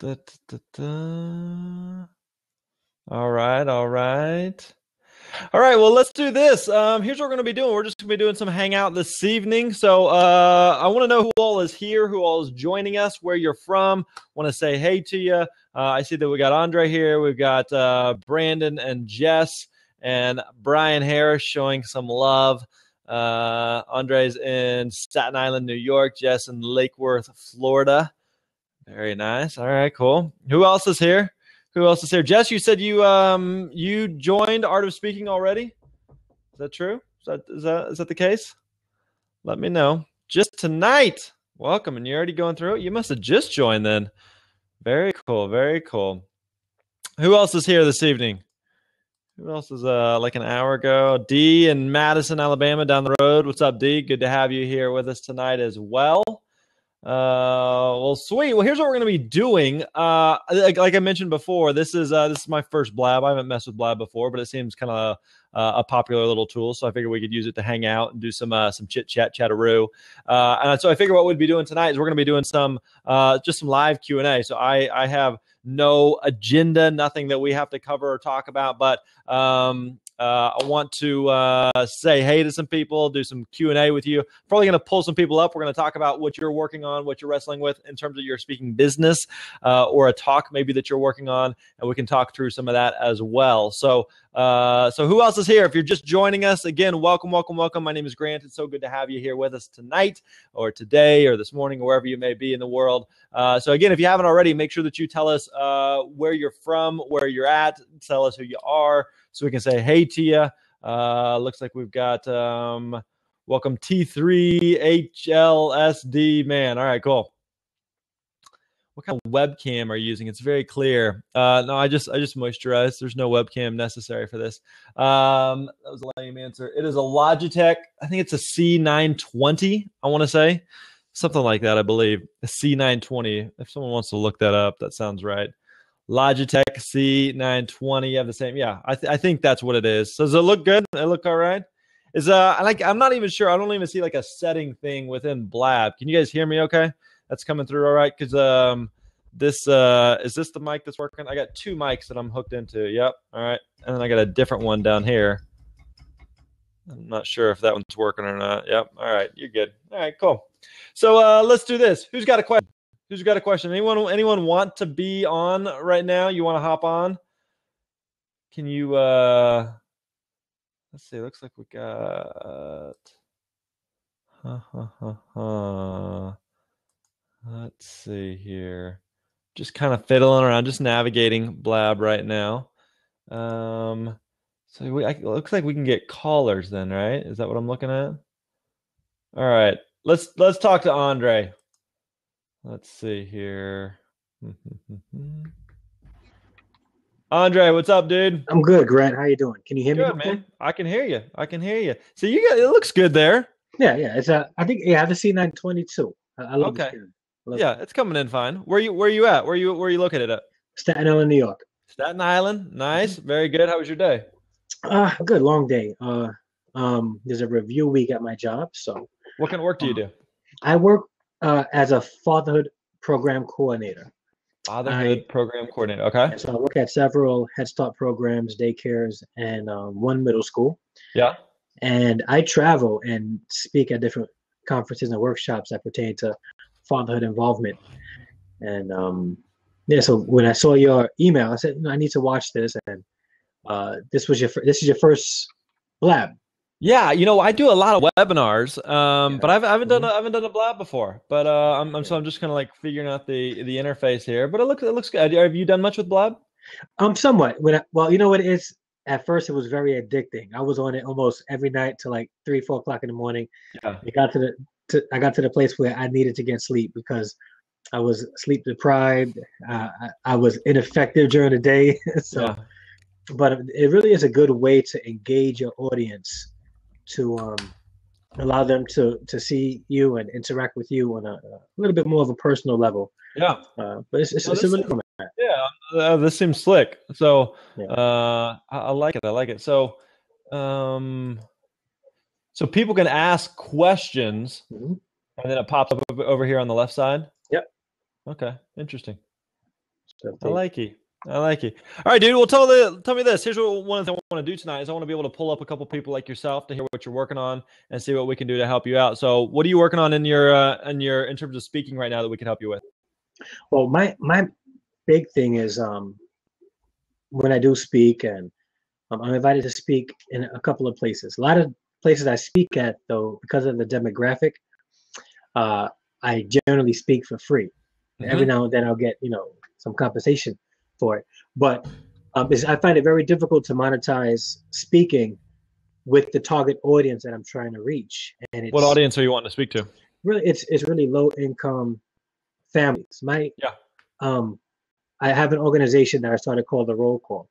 Da, da, da. All right, all right. All right, well, let's do this. Here's what we're going to be doing. We're just going to be doing some Hangout this evening. So I want to know who all is here, who all is joining us, where you're from. Want to say hey to you. I see that we got Andre here. We've got Brandon and Jess and Brian Harris showing some love. Andre's in Staten Island, New York. Jess in Lake Worth, Florida. Very nice. All right, cool. Who else is here? Who else is here? Jess, you said you joined Art of Speaking already. Is that true? Is that the case? Let me know. Just tonight. Welcome, and you're already going through it. You must have just joined then. Very cool. Very cool. Who else is here this evening? Who else is like an hour ago? D in Madison, Alabama, down the road. What's up, D? Good to have you here with us tonight as well. Well, sweet. Well, here's what we're going to be doing. Like I mentioned before, this is my first Blab. I haven't messed with Blab before, but it seems kind of a popular little tool. So I figured we could use it to hang out and do some chit chat, chatteroo. And so I figure what we'd be doing tonight is we're going to be doing some just some live Q&A. So I have no agenda, nothing that we have to cover or talk about, but I want to say hey to some people, do some Q&A with you. Probably going to pull some people up. We're going to talk about what you're working on, what you're wrestling with in terms of your speaking business or a talk maybe that you're working on, and we can talk through some of that as well. So who else is here? If you're just joining us, again, welcome, welcome, welcome. My name is Grant. It's so good to have you here with us tonight or today or this morning or wherever you may be in the world. So again, if you haven't already, make sure that you tell us where you're from, where you're at, tell us who you are, so we can say hey to you. Looks like we've got welcome T3HLSD man. All right, cool. What kind of webcam are you using? It's very clear. No, I just moisturized. There's no webcam necessary for this. That was a lame answer. It is a Logitech. I think it's a C920. I want to say something like that. I believe a C920. If someone wants to look that up, that sounds right. Logitech C920. You have the same. Yeah, I think that's what it is. So does it look good? It look all right? Is I'm not even sure. I don't even see like a setting thing within Blab. Can you guys hear me okay? That's coming through all right? Because this is this the mic that's working? I got two mics that I'm hooked into. Yep. All right. And then I got a different one down here. I'm not sure if that one's working or not. Yep. All right. You're good. All right, cool. So let's do this. Who's got a question? Who's got a question? Anyone want to be on right now? You want to hop on? Can you let's see, looks like we got let's see here. Just kind of fiddling around, just navigating Blab right now. So it looks like we can get callers then, right? Is that what I'm looking at? All right. Let's talk to Andre. Let's see here. Andre, what's up, dude? I'm good, Grant. How you doing? Can you hear me? Good, man. I can hear you. So it looks good there. Yeah. It's I think I have the C920 too. I love okay. It. Yeah, it's coming in fine. Where you at? Where you located at? Staten Island, New York. Staten Island. Nice. Very good. How was your day? Good. Long day. There's a review week at my job. So what kind of work do you do? I work as a fatherhood program coordinator. Program coordinator. Okay. So I work at several Head Start programs, daycares, and one middle school. Yeah. And I travel and speak at different conferences and workshops that pertain to fatherhood involvement. And so when I saw your email, I said, I need to watch this. And this is your first Blab. Yeah, I do a lot of webinars, but I haven't done a Blab before. But I'm just kind of like figuring out the interface here. But it looks good. Have you done much with Blab? Somewhat. You know what it is. At first, it was very addicting. I was on it almost every night till like 3-4 o'clock in the morning. Yeah. I got to the place where I needed to get sleep because I was sleep deprived. I was ineffective during the day. But it really is a good way to engage your audience, to allow them to see you and interact with you on a little bit more of a personal level. Yeah. But it's a really cool. Yeah, this seems slick. So I like it. I like it. So so people can ask questions, and then it pops up over here on the left side. Yep. Okay, interesting. So I like you. I like you. All right, dude. Well, tell me this. Here's what one thing I want to do tonight is I want to be able to pull up a couple people like yourself to hear what you're working on and see what we can do to help you out. So, what are you working on in in terms of speaking right now that we can help you with? Well, my big thing is when I do speak, and I'm invited to speak in a couple of places. A lot of places I speak at, though, because of the demographic, I generally speak for free. Every now and then I'll get some compensation for it, but I find it very difficult to monetize speaking with the target audience that I'm trying to reach. And What it's audience are you wanting to speak to? really it's really low income families. I have an organization that I started called the Roll Call,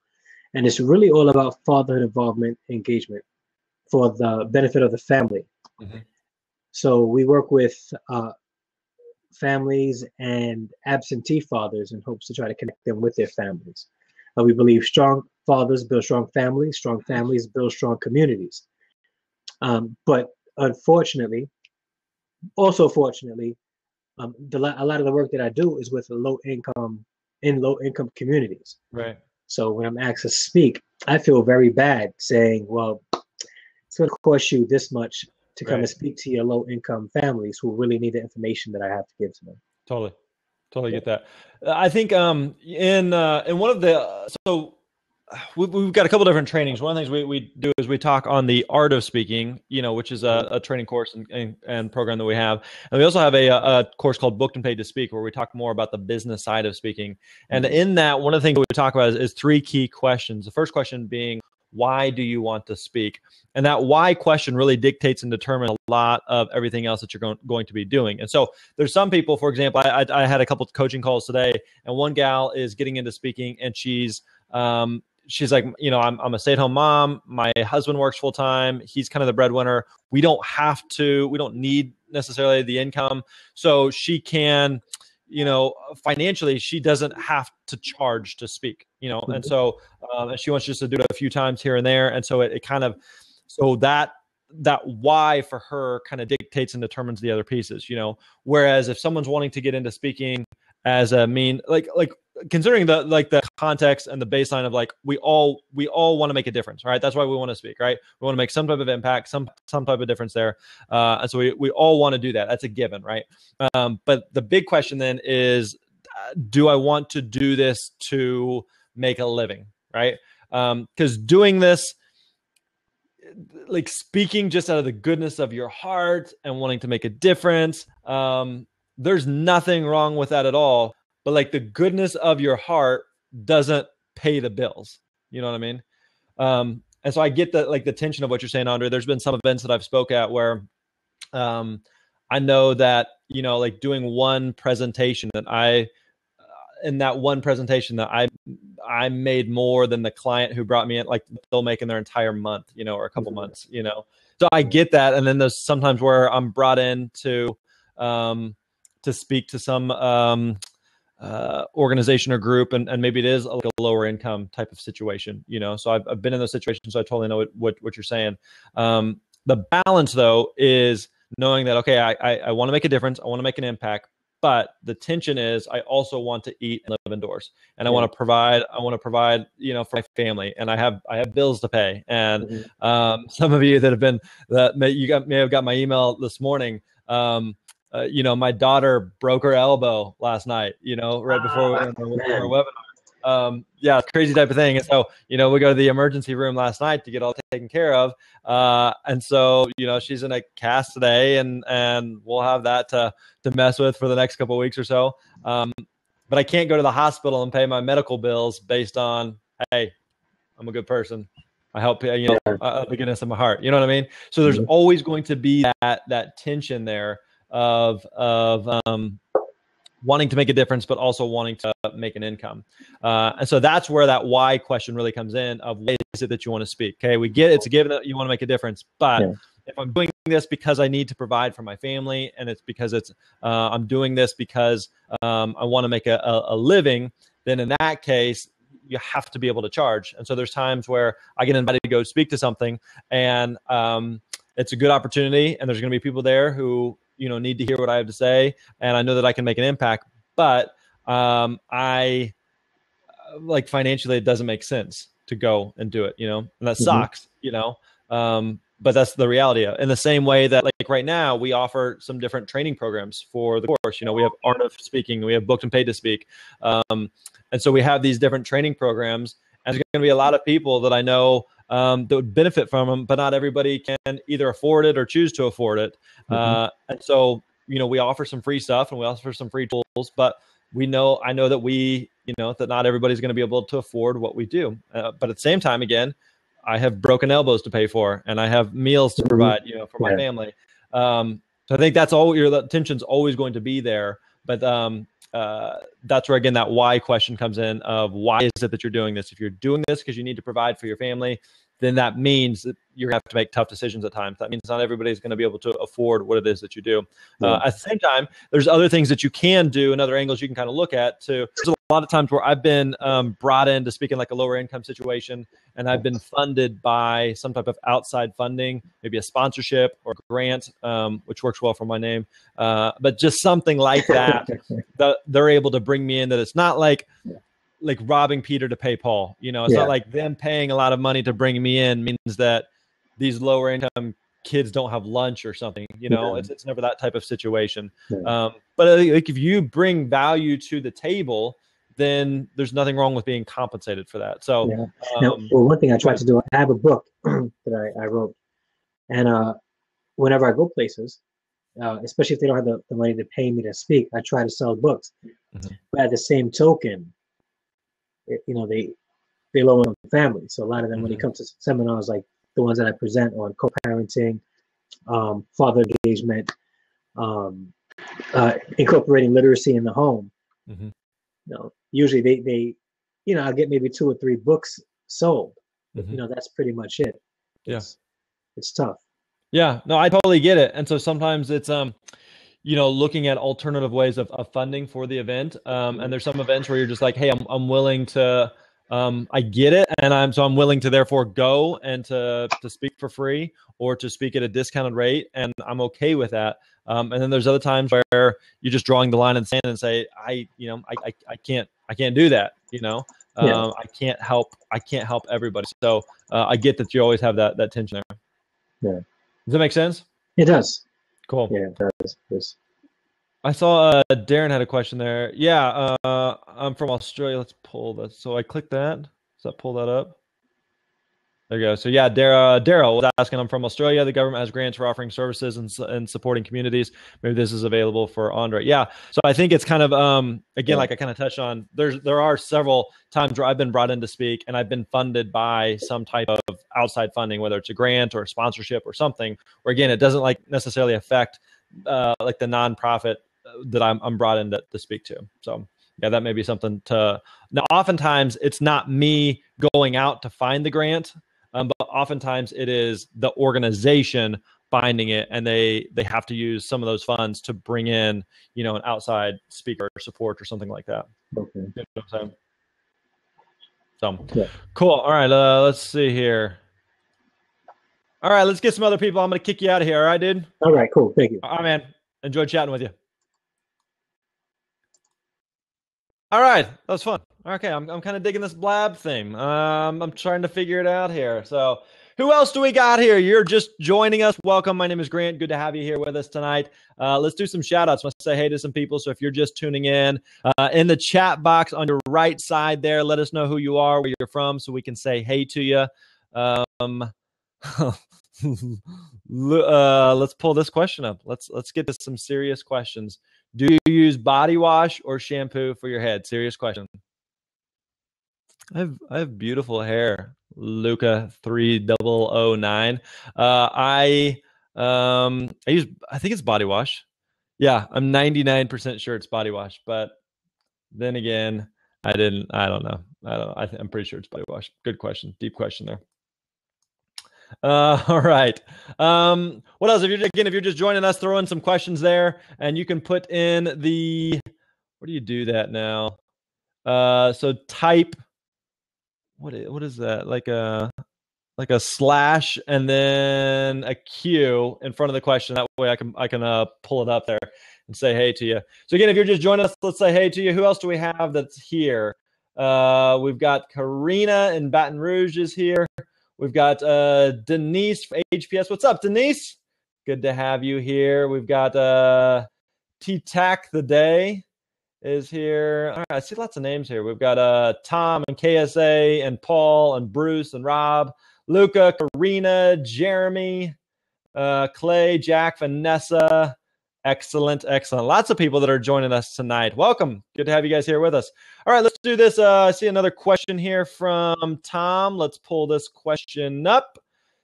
and it's really all about fatherhood involvement engagement for the benefit of the family. So we work with families and absentee fathers in hopes to try to connect them with their families. We believe strong fathers build strong families build strong communities. But unfortunately, also fortunately, a lot of the work that I do is with low income communities. Right. So when I'm asked to speak, I feel very bad saying, well, it's going to cost you this much to come and speak to your low income families who really need the information that I have to give to them. Totally get that. I think in one of the so we've got a couple different trainings. One of the things we do is we talk on the art of speaking, which is a training course and program that we have. And we also have a course called Booked and Paid to Speak, where we talk more about the business side of speaking. And in that, one of the things we talk about is three key questions. The first question being, why do you want to speak? And that why question really dictates and determines a lot of everything else that you're going to be doing. And so there's some people, for example, I had a couple of coaching calls today, and one gal is getting into speaking, and she's like, I'm a stay-at-home mom. My husband works full time. He's kind of the breadwinner. We don't need necessarily the income. So she can, financially, she doesn't have to charge to speak, and so she wants just to do it a few times here and there. And so it kind of, so that why for her kind of dictates and determines the other pieces, whereas if someone's wanting to get into speaking as a like considering the context and the baseline of like, we all want to make a difference, right? That's why we want to speak, right? We want to make some type of impact, some type of difference there. And so we all want to do that. That's a given, right? But the big question then is, do I want to do this to make a living, right? Because doing this, like speaking just out of the goodness of your heart and wanting to make a difference, there's nothing wrong with that at all. But like the goodness of your heart doesn't pay the bills. You know what I mean? And so I get the tension of what you're saying, Andre. There's been some events that I've spoke at where I know that, like doing one presentation that I made more than the client who brought me in, like they'll make in their entire month, or a couple months, So I get that. And then there's sometimes where I'm brought in to speak to some organization or group, and maybe it is like a lower income type of situation, So I've been in those situations, so I totally know what you're saying. The balance though is knowing that, okay, I want to make a difference, I want to make an impact, but the tension is I also want to eat and live indoors, and I want to provide, for my family, and I have bills to pay. And some of you that may have got my email this morning. My daughter broke her elbow last night, right before we went on our webinar. Crazy type of thing. And so, we go to the emergency room last night to get all taken care of. And so, she's in a cast today, and we'll have that to mess with for the next couple of weeks or so. But I can't go to the hospital and pay my medical bills based on, hey, I'm a good person, I help, the goodness of my heart. You know what I mean? So there's always going to be that tension there of wanting to make a difference, but also wanting to make an income. And so that's where that why question really comes in, of why is it that you want to speak? Okay, we get it's a given that you want to make a difference, but if I'm doing this because I need to provide for my family, and it's because I'm doing this because I want to make a living, then in that case, you have to be able to charge. And so there's times where I get invited to go speak to something, and it's a good opportunity, and there's going to be people there who need to hear what I have to say, and I know that I can make an impact, but I like financially, it doesn't make sense to go and do it, you know, and that sucks, you know. But that's the reality. In the same way that like right now we offer some different training programs for the course. You know, we have Art of Speaking, we have Booked and Paid to Speak. And so we have these different training programs, and there's going to be a lot of people that I know that would benefit from them, but not everybody can either afford it or choose to afford it. And so, you know, we offer some free stuff and we offer some free tools, but I know that that not everybody's going to be able to afford what we do. But at the same time, again, I have broken elbows to pay for, and I have meals to provide, you know, for my family. So I think that's all your attention's always going to be there. But that's where, again, that why question comes in of why is it that you're doing this? If you're doing this because you need to provide for your family, then that means that you're going to have to make tough decisions at times. That means not everybody's going to be able to afford what it is that you do. At the same time, there's other things that you can do and other angles you can kind of look at too. There's a lot of times where I've been brought in to speak in like a lower income situation, and I've been funded by some type of outside funding, maybe a sponsorship or grant, which works well for my name. But just something like that, that they're able to bring me in, that it's not like robbing Peter to pay Paul. You know, it's not like them paying a lot of money to bring me in means that these lower income kids don't have lunch or something. You know, it's never that type of situation. But like if you bring value to the table, then there's nothing wrong with being compensated for that. So now, well, one thing I try to do, I have a book that I wrote, and whenever I go places, especially if they don't have the money to pay me to speak, I try to sell books. But at the same token, you know, they low income families. So a lot of them, when it comes to seminars like the ones that I present on co-parenting, father engagement, incorporating literacy in the home, you know, usually they, you know, I'll get maybe 2 or 3 books sold. You know, that's pretty much it. It's tough. Yeah, no, I totally get it. And so sometimes it's, you know, looking at alternative ways of funding for the event. And there's some events where you're just like, hey, I'm willing to, I get it. And I'm willing to therefore go and to speak for free or to speak at a discounted rate. And I'm okay with that. And then there's other times where you're just drawing the line in the sand and say, I can't do that. You know, I can't help everybody. So I get that you always have that tension there. Yeah. Does that make sense? It does. Cool. Yeah, it does. Yes. I saw Darren had a question there. Yeah, I'm from Australia. Let's pull that. So I click that. Does that pull that up? There you go. So yeah, Daryl was asking, I'm from Australia. The government has grants for offering services and supporting communities. Maybe this is available for Andre. Yeah. So I think it's kind of, again, like I kind of touched on, there are several times where I've been brought in to speak and I've been funded by some type of outside funding, whether it's a grant or a sponsorship or something, where again, it doesn't like necessarily affect like the nonprofit that I'm brought in to speak to. So yeah, that may be something to, now oftentimes it's not me going out to find the grant, but oftentimes it is the organization finding it, and they have to use some of those funds to bring in, you know, an outside speaker or support or something like that. Okay. You know what I'm saying? So cool. All right, let's see here. All right, let's get some other people. I'm gonna kick you out of here. All right, dude. All right, cool. Thank you. All right, man. Enjoyed chatting with you. All right, that was fun. Okay, I'm kind of digging this blab thing. I'm trying to figure it out here. So who else do we got here? You're just joining us. Welcome. My name is Grant. Good to have you here with us tonight. Let's do some shout outs. Let's say hey to some people. So if you're just tuning in the chat box on your right side there, let us know who you are, where you're from, so we can say hey to you. Let's pull this question up. Let's get to some serious questions. Do you use body wash or shampoo for your head? Serious question. I have beautiful hair. Luca 3009. I think it's body wash. Yeah, I'm 99% sure it's body wash, but then again, I don't know. I'm pretty sure it's body wash. Good question. Deep question there. All right. What else? If you're just joining us, throw in some questions there, and you can put in where do you do that now? So type, what is that? Like a slash and then a Q in front of the question. That way I can pull it up there and say hey to you. So again, if you're just joining us, let's say hey to you. Who else do we have that's here? We've got Karina in Baton Rouge is here. We've got Denise from HPS. What's up, Denise? Good to have you here. We've got T-Tac the Day is here. All right, I see lots of names here. We've got Tom and KSA and Paul and Bruce and Rob, Luca, Karina, Jeremy, Clay, Jack, Vanessa. Excellent. Lots of people that are joining us tonight. Welcome. Good to have you guys here with us. All right, let's do this. I see another question here from Tom. Let's pull this question up.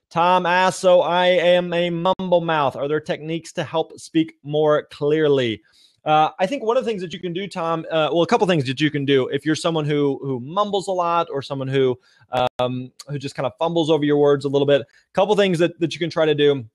Tom asks, so I am a mumble mouth. Are there techniques to help speak more clearly? I think one of the things that you can do, Tom, a couple things that you can do if you're someone who mumbles a lot or someone who just kind of fumbles over your words a little bit. A couple things that you can try to do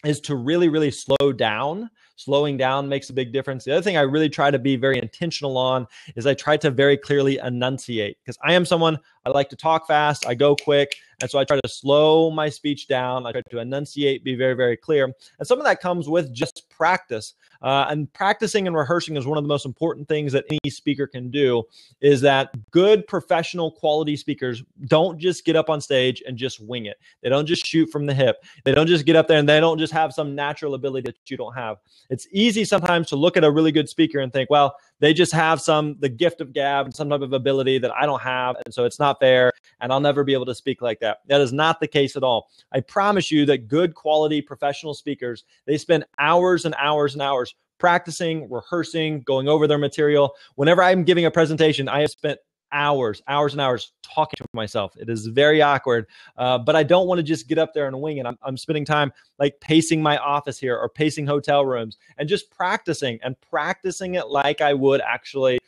is to really, really slow down. Slowing down makes a big difference. The other thing I really try to be very intentional on is I try to very clearly enunciate, because I am someone, I like to talk fast, I go quick, and so I try to slow my speech down. I try to enunciate, be very, very clear. And some of that comes with just practice. And practicing and rehearsing is one of the most important things that any speaker can do, is that good professional quality speakers don't just get up on stage and just wing it. They don't just shoot from the hip. They don't just get up there and they don't just have some natural ability that you don't have. It's easy sometimes to look at a really good speaker and think, well, they just have the gift of gab and some type of ability that I don't have, and so it's not fair, and I'll never be able to speak like that. That is not the case at all. I promise you that good quality professional speakers, they spend hours and hours and hours practicing, rehearsing, going over their material. Whenever I'm giving a presentation, I have spent hours and hours talking to myself. It is very awkward, but I don't want to just get up there and wing it. I'm spending time like pacing my office here or pacing hotel rooms and just practicing it like I would actually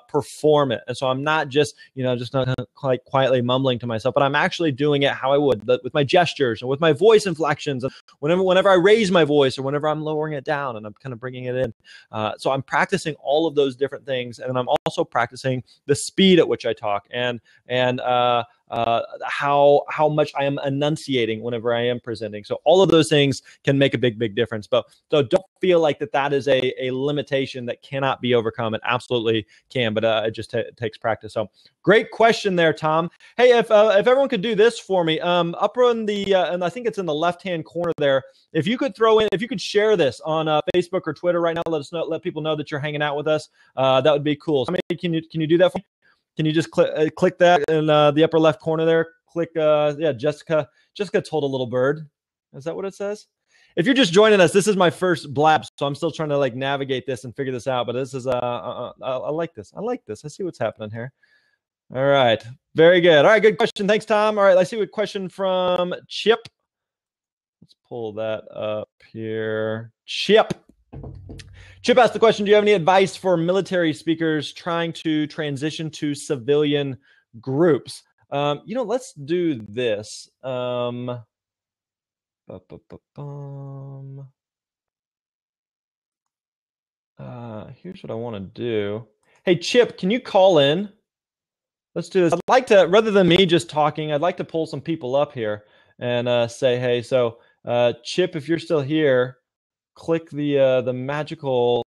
perform it. And so I'm not just not quite quietly mumbling to myself, but I'm actually doing it how I would, with my gestures and with my voice inflections. And whenever I raise my voice or whenever I'm lowering it down and I'm kind of bringing it in. So I'm practicing all of those different things. And I'm also practicing the speed at which I talk and how much I am enunciating whenever I am presenting. So all of those things can make a big, big difference. But so don't feel like that is a limitation that cannot be overcome. It absolutely can, but it just takes practice. So great question there, Tom. Hey, if everyone could do this for me, up on the and I think it's in the left-hand corner there. If you could share this on Facebook or Twitter right now, let people know that you're hanging out with us. That would be cool. So can you do that for me? Can you just click that in the upper left corner there? Click, Jessica told a little bird. Is that what it says? If you're just joining us, this is my first blab, so I'm still trying to like navigate this and figure this out. But this is I like this. I see what's happening here. All right, very good. All right, good question. Thanks, Tom. All right, let's see what question from Chip. Let's pull that up here. Chip asked the question, do you have any advice for military speakers trying to transition to civilian groups? Let's do this. Here's what I want to do. Hey, Chip, can you call in? Let's do this. I'd like to, rather than me just talking, I'd like to pull some people up here and say, hey, so Chip, if you're still here, click the magical.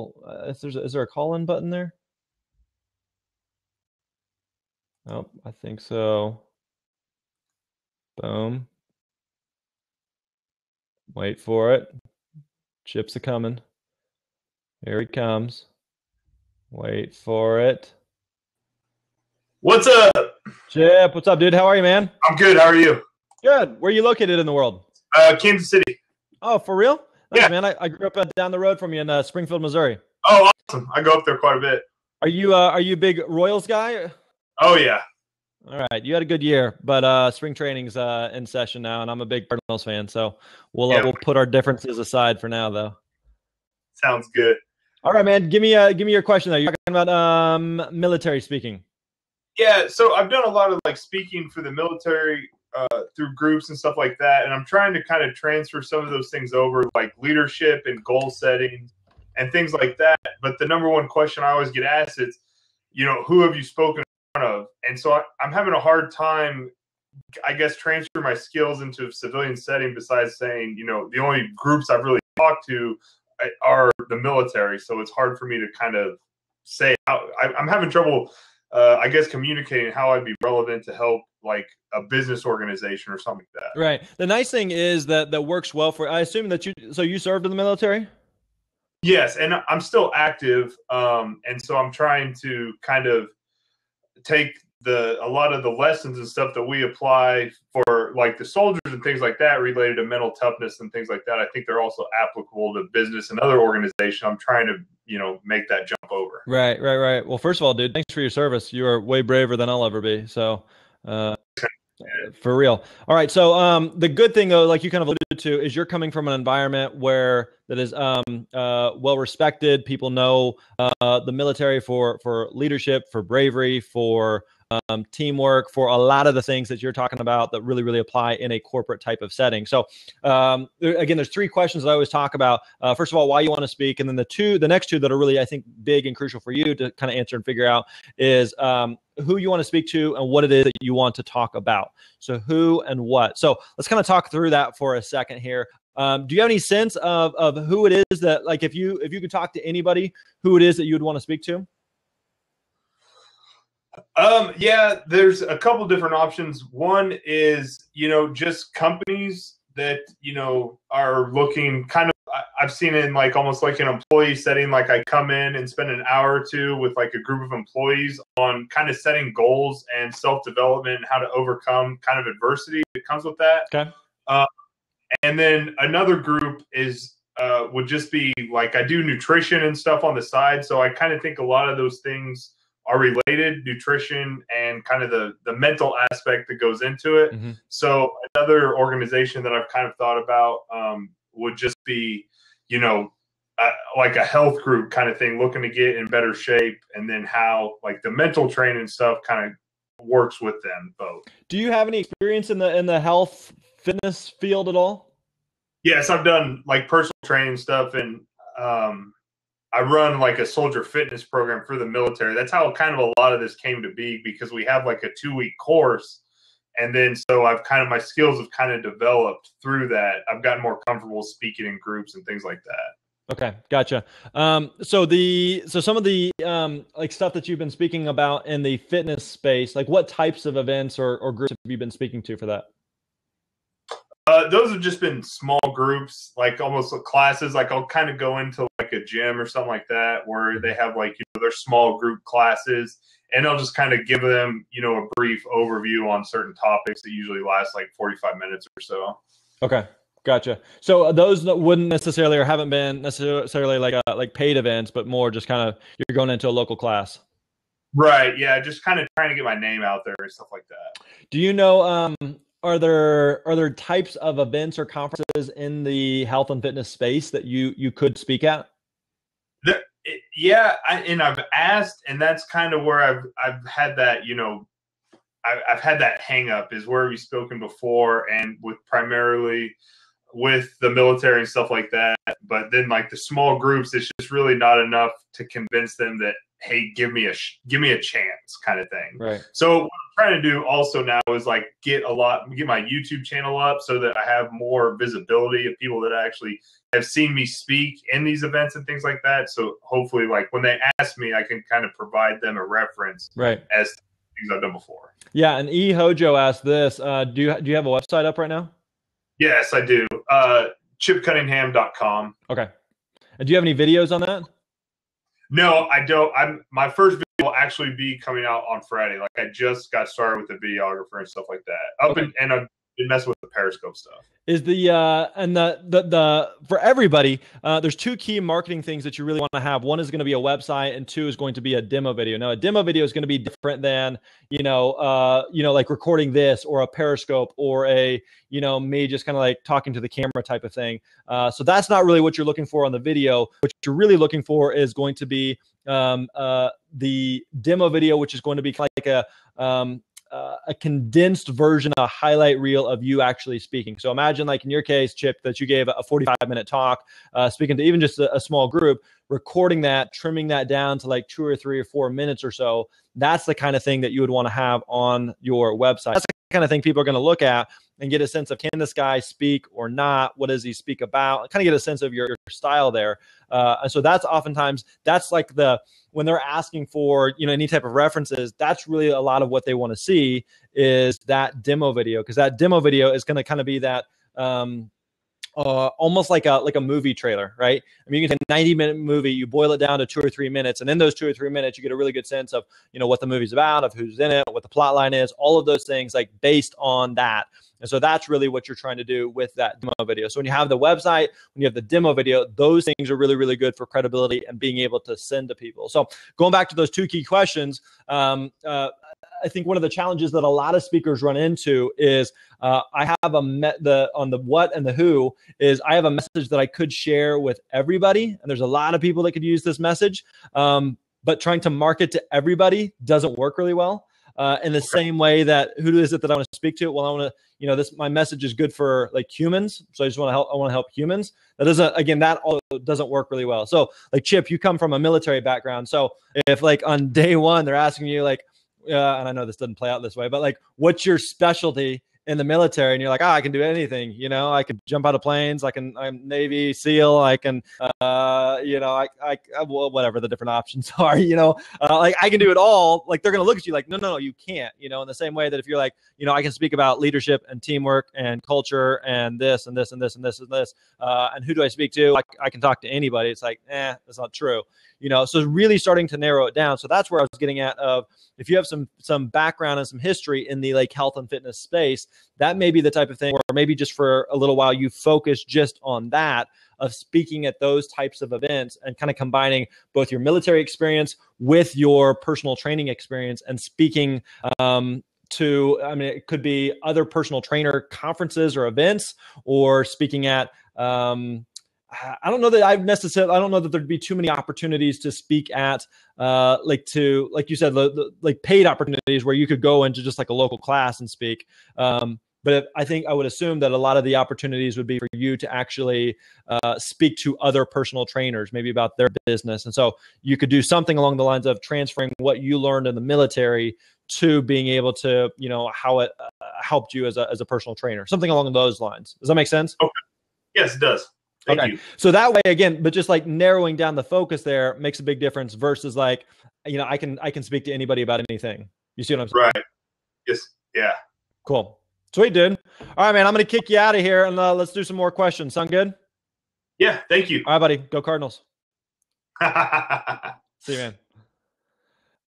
Is there a call-in button there? Oh, I think so. Boom. Wait for it. Chip's a coming. Here he comes. Wait for it. What's up? Chip, what's up, dude? How are you, man? I'm good. How are you? Good. Where are you located in the world? Kansas City. Oh, for real? Nice, yeah, man. I grew up down the road from you in Springfield, Missouri. Oh, awesome. I go up there quite a bit. Are you a big Royals guy? Oh, yeah. All right. You had a good year, but spring training's in session now, and I'm a big Cardinals fan, so we'll put our differences aside for now, though. Sounds good. All right, man. Give me your question there. You're talking about military speaking. Yeah, so I've done a lot of like speaking for the military through groups and stuff like that, and I'm trying to kind of transfer some of those things over, like leadership and goal setting and things like that. But the number one question I always get asked is, who have you spoken in front of? And so I'm having a hard time, I guess, transfer my skills into a civilian setting. Besides saying, the only groups I've really talked to are the military, so it's hard for me to kind of say. I'm having trouble I guess communicating how I'd be relevant to help like a business organization or something like that. Right. The nice thing is that works well for, I assume that you served in the military? Yes. And I'm still active. And so I'm trying to kind of take a lot of the lessons and stuff that we apply for like the soldiers and things like that related to mental toughness and things like that. I think they're also applicable to business and other organizations. I'm trying to, make that jump over. Right. Well, first of all, dude, thanks for your service. You are way braver than I'll ever be. So, for real. All right. So, the good thing though, like you kind of alluded to, is you're coming from an environment that is well respected. People know the military for leadership, for bravery, for teamwork, for a lot of the things that you're talking about that really, really apply in a corporate type of setting. So again, there's 3 questions that I always talk about. First of all, why you want to speak. And then the next 2 that are really, I think, big and crucial for you to kind of answer and figure out is who you want to speak to and what it is that you want to talk about. So who and what. So let's kind of talk through that for a second here. Do you have any sense of who it is that, like, if you could talk to anybody, who it is that you would want to speak to? Yeah, there's a couple different options. One is, just companies that, are looking kind of, I've seen it in like almost like an employee setting. Like I come in and spend an hour or 2 with like a group of employees on kind of setting goals and self-development and how to overcome kind of adversity that comes with that. Okay. And then another group is, would just be like, I do nutrition and stuff on the side. So I kind of think a lot of those things are related, nutrition and kind of the mental aspect that goes into it. Mm-hmm. So another organization that I've kind of thought about would just be, like a health group kind of thing, looking to get in better shape, and then how like the mental training stuff kind of works with them both. Do you have any experience in the health fitness field at all? Yes, I've done like personal training stuff, and I run like a soldier fitness program for the military. That's how kind of a lot of this came to be, because we have like a 2-week course. And then, so my skills have kind of developed through that. I've gotten more comfortable speaking in groups and things like that. Okay. Gotcha. So some of the, like stuff that you've been speaking about in the fitness space, like what types of events or groups have you been speaking to for that? Those have just been small groups, like almost like classes. Like I'll kind of go into like a gym or something like that, where they have like, their small group classes, and I'll just kind of give them, a brief overview on certain topics that usually last like 45 minutes or so. Okay. Gotcha. So those wouldn't necessarily, or haven't been necessarily like paid events, but more just kind of, you're going into a local class. Right. Yeah. Just kind of trying to get my name out there and stuff like that. Do you know, are there types of events or conferences in the health and fitness space that you could speak at? Yeah, I've asked, and that's kind of where I've had that, I've had that hang up, is where we've spoken before, and primarily with the military and stuff like that. But then like the small groups, it's just really not enough to convince them that, hey, give me a chance kind of thing. Right. So what I'm trying to do also now is like get my YouTube channel up so that I have more visibility of people that actually have seen me speak in these events and things like that. So hopefully, like when they ask me, I can kind of provide them a reference, right, as to things I've done before. Yeah. And E Hojo asked this, do you have a website up right now? Yes, I do. ChipCunningham.com. Okay. And do you have any videos on that? No, I don't. My first video will actually be coming out on Friday. Like I just got started with the videographer and stuff like that. And I've been messing with the Periscope stuff. Is the for everybody, there's 2 key marketing things that you really want to have. One is going to be a website, and 2 is going to be a demo video. Now, a demo video is going to be different than like recording this, or a Periscope, or a me just kind of like talking to the camera type of thing. So that's not really what you're looking for on the video. What you're really looking for is going to be the demo video, which is going to be like a condensed version, a highlight reel of you actually speaking. So imagine, like in your case, Chip, that you gave a 45-minute talk, speaking to even just a small group, recording that, trimming that down to like 2 or 3 or 4 minutes or so. That's the kind of thing that you would want to have on your website. That's the kind of thing people are going to look at and get a sense of, can this guy speak or not? What does he speak about? Kind of get a sense of your style there. And so that's oftentimes, that's like when they're asking for, any type of references, that's really a lot of what they want to see is that demo video, because that demo video is going to kind of be that, almost like a movie trailer, right? I mean, you can take a 90-minute movie, you boil it down to 2 or 3 minutes, and in those 2 or 3 minutes, you get a really good sense of, what the movie's about, of who's in it, what the plot line is, all of those things, like based on that. And so that's really what you're trying to do with that demo video. So when you have the website, when you have the demo video, those things are really, really good for credibility and being able to send to people. So going back to those 2 key questions, I think one of the challenges that a lot of speakers run into is I have on the what and the who is I have a message that I could share with everybody. And there's a lot of people that could use this message, but trying to market to everybody doesn't work really well. In the same way that who is it that I want to speak to? Well, I want to, my message is good for like humans. So I just want to help. I want to help humans. That also doesn't work really well. So like Chip, you come from a military background. So if like on day one, they're asking you like, and I know this doesn't play out this way, but like, what's your specialty in the military? And you're like, I can do anything. I can jump out of planes. I'm Navy SEAL. I can, whatever the different options are, like I can do it all. Like they're going to look at you like, no, you can't, in the same way that if you're like, I can speak about leadership and teamwork and culture and this and this and this and this and this. And who do I speak to? I can talk to anybody. It's like, that's not true. So really starting to narrow it down. So that's where I was getting at of if you have some background and some history in the like health and fitness space, that may be the type of thing, or maybe just for a little while you focus just on that of speaking at those types of events and kind of combining both your military experience with your personal training experience and speaking it could be other personal trainer conferences or events, or speaking at, I don't know that there'd be too many opportunities to speak at, like you said, like paid opportunities where you could go into just like a local class and speak. But I think I would assume that a lot of the opportunities would be for you to actually speak to other personal trainers, maybe about their business. And so you could do something along the lines of transferring what you learned in the military to being able to, how it helped you as a personal trainer, something along those lines. Does that make sense? Okay. Yes, it does. Thank you. So that way, again, but just like narrowing down the focus there makes a big difference versus like, I can speak to anybody about anything. You see what I'm saying? Right. Yes. Yeah. Cool. Sweet, dude. All right, man, I'm going to kick you out of here and let's do some more questions. Sound good? Yeah. Thank you. All right, buddy. Go Cardinals. See you, man.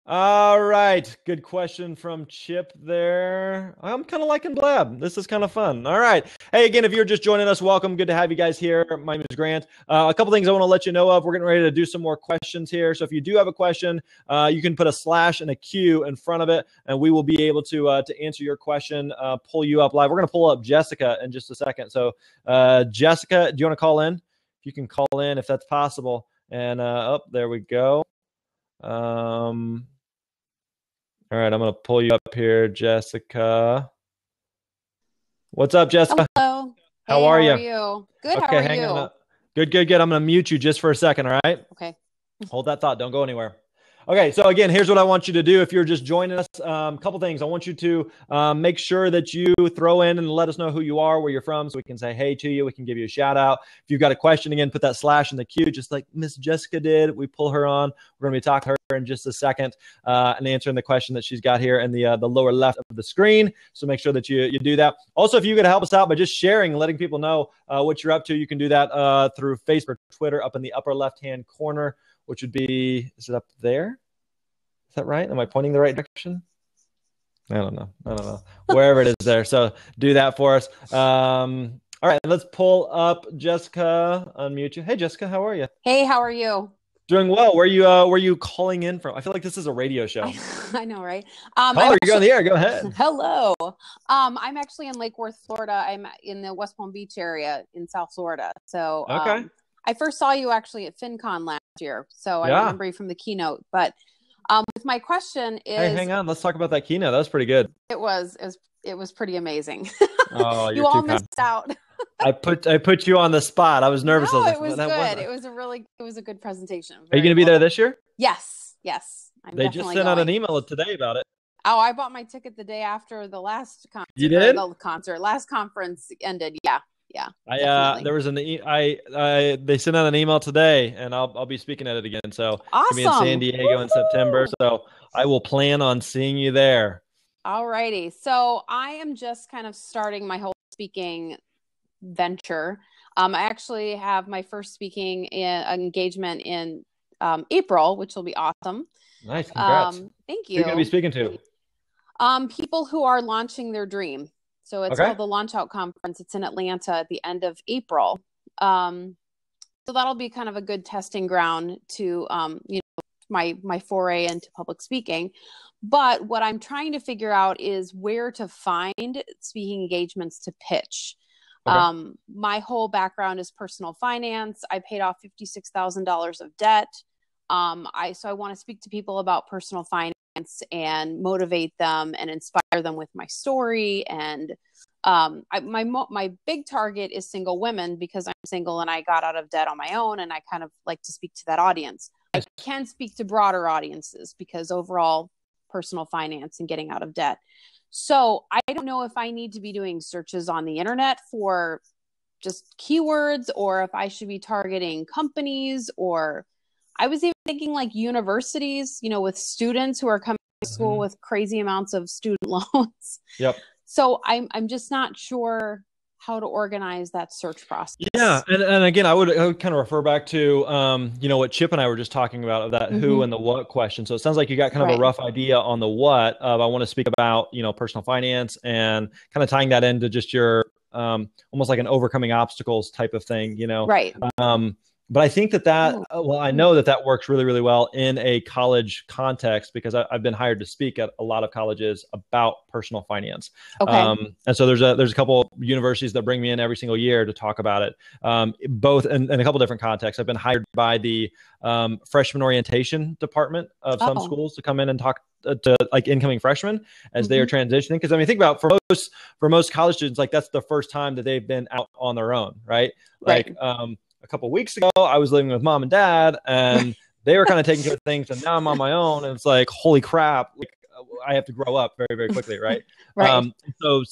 All right. Good question from Chip there. I'm kind of liking Blab. This is kind of fun. All right. Hey, again, if you're just joining us, welcome. Good to have you guys here. My name is Grant. A couple things I want to let you know of. We're getting ready to do some more questions here. So if you do have a question, you can put a / and a Q in front of it, and we will be able to answer your question, pull you up live. We're going to pull up Jessica in just a second. So Jessica, do you want to call in? If you can call in, if that's possible. And there we go. All right, I'm going to pull you up here, Jessica. What's up, Jessica? Hello. How are you? How are you? Good. Okay, how are hang you? on. Good. I'm going to mute you just for a second, all right? Okay. Hold that thought. Don't go anywhere. Okay, so again, here's what I want you to do if you're just joining us. A couple things. I want you to make sure that you throw in and let us know who you are, where you're from, so we can say hey to you. We can give you a shout out. If you've got a question, again, put that / in the queue, just like Miss Jessica did. We pull her on. We're going to be talking to her in just a second and answering the question that she's got here in the lower left of the screen. So make sure that you do that. Also, if you could help us out by just sharing and letting people know what you're up to, you can do that through Facebook, Twitter, up in the upper left-hand corner, which would be, is it up there? Is that right? Am I pointing the right direction? I don't know. Wherever it is there. So do that for us. All right, let's pull up Jessica, unmute you. Hey, Jessica, how are you? Hey, how are you? Doing well. Where you calling in from? I feel like this is a radio show. I know, right? You're on the air. Go ahead. Hello. I'm actually in Lake Worth, Florida. I'm in the West Palm Beach area in South Florida. So okay. I first saw you actually at FinCon last year. So I remember you from the keynote. But with my question is, hey, hang on. Let's talk about that keynote. That was pretty good. It was pretty amazing. Oh, you all missed out. I put you on the spot. I was nervous. No, it was good. It was a good presentation. Are you going to be there this year? Yes. They just sent out an email today about it. Oh, I bought my ticket the day after the last concert. You did? Last conference ended. Yeah. There was they sent out an email today, and I'll be speaking at it again. So awesome. I'll be in San Diego in September. So I will plan on seeing you there. All righty. So I am just kind of starting my whole speaking venture. I actually have my first speaking engagement in April, which will be awesome. Nice. Congrats. Thank you. Who are you going to be speaking to? People who are launching their dream. So it's called the Launch Out Conference. It's in Atlanta at the end of April. So that'll be kind of a good testing ground to, my foray into public speaking. But what I'm trying to figure out is where to find speaking engagements to pitch. Okay. My whole background is personal finance. I paid off $56,000 of debt. So I want to speak to people about personal finance and motivate them and inspire them with my story. And my big target is single women because I'm single and I got out of debt on my own, and I kind of like to speak to that audience. I can speak to broader audiences because overall personal finance and getting out of debt. So I don't know if I need to be doing searches on the internet for just keywords, or if I should be targeting companies, or I was even thinking like universities, with students who are coming to school with crazy amounts of student loans. Yep. So I'm just not sure how to organize that search process. Yeah. And again, I would kind of refer back to, what Chip and I were just talking about, of that who and the what question. So it sounds like you got kind of a rough idea on the what of, I want to speak about, personal finance, and kind of tying that into just your, almost like an overcoming obstacles type of thing, Right. But I think I know that works really, really well in a college context, because I've been hired to speak at a lot of colleges about personal finance. Okay. And so there's a couple of universities that bring me in every single year to talk about it, both in a couple different contexts. I've been hired by the freshman orientation department of some schools to come in and talk to like incoming freshmen as they are transitioning. Because think about, for most college students, like that's the first time that they've been out on their own, right? Like, a couple of weeks ago, I was living with mom and dad, and they were kind of taking care of things, and now I'm on my own, and it's like, holy crap, like I have to grow up very, very quickly, right? Right. So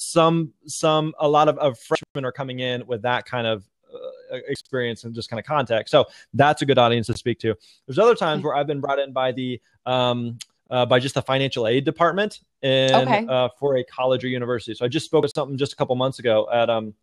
a lot of freshmen are coming in with that kind of experience and just kind of context. So that's a good audience to speak to. There's other times where I've been brought in by the by just the financial aid department for a college or university. So I just spoke to something just a couple months ago at where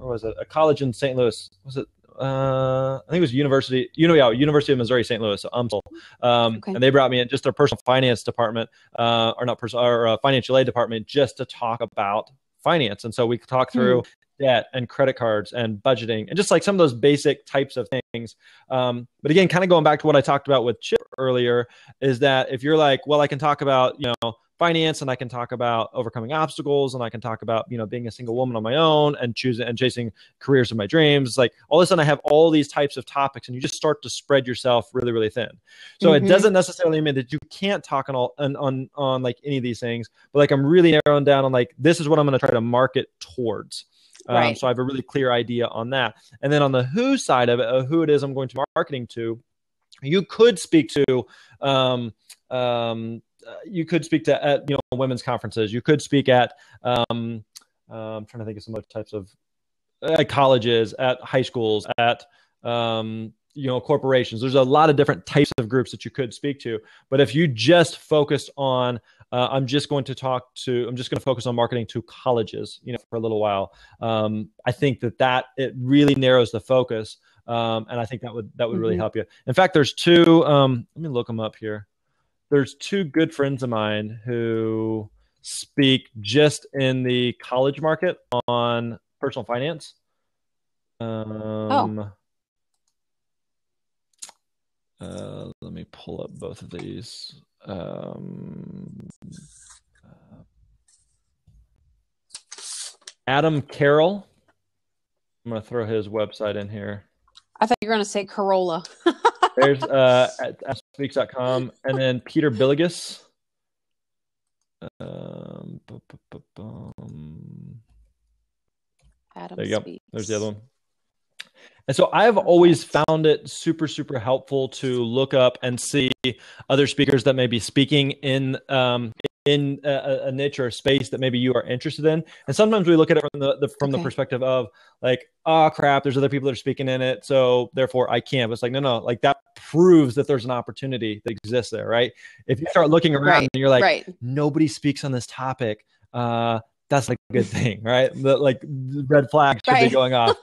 was it? A college in St. Louis. Was it? I think it was University of Missouri, St. Louis, so UMSL. And they brought me in just their personal finance department, or financial aid department, just to talk about finance. And so we could talk through debt and credit cards and budgeting and just like some of those basic types of things. But again, kind of going back to what I talked about with Chip earlier, is that if you're like, well, I can talk about, finance, and I can talk about overcoming obstacles, and I can talk about, being a single woman on my own and choosing and chasing careers of my dreams. It's like all of a sudden I have all these types of topics, and you just start to spread yourself really, really thin. So it doesn't necessarily mean that you can't talk on like any of these things, but like I'm really narrowing down on like, this is what I'm going to try to market towards. So I have a really clear idea on that. And then on the who side of it, who it is I'm going to marketing to, you could speak to, at women's conferences. You could speak at I'm trying to think of some other types of colleges, at high schools, at corporations. There's a lot of different types of groups that you could speak to. But if you just focused on I'm just going to focus on marketing to colleges, for a little while, I think that it really narrows the focus, and I think that would really help you. In fact, there's two. Let me look them up here. There's two good friends of mine who speak just in the college market on personal finance. Let me pull up both of these. Adam Carroll. I'm going to throw his website in here. I thought you were going to say Corolla. There's at speaks.com, and then Peter Billigus. Adam there you Speaks. go. There's the other one. And so I've always found it super, super helpful to look up and see other speakers that may be speaking in in a niche or a space that maybe you are interested in. And sometimes we look at it from the perspective of like, oh crap, there's other people that are speaking in it, so therefore I can't. But it's like, no, like that proves that there's an opportunity that exists there, right? If you start looking around and you're like, nobody speaks on this topic, that's like a good thing, right? Like red flags should be going off.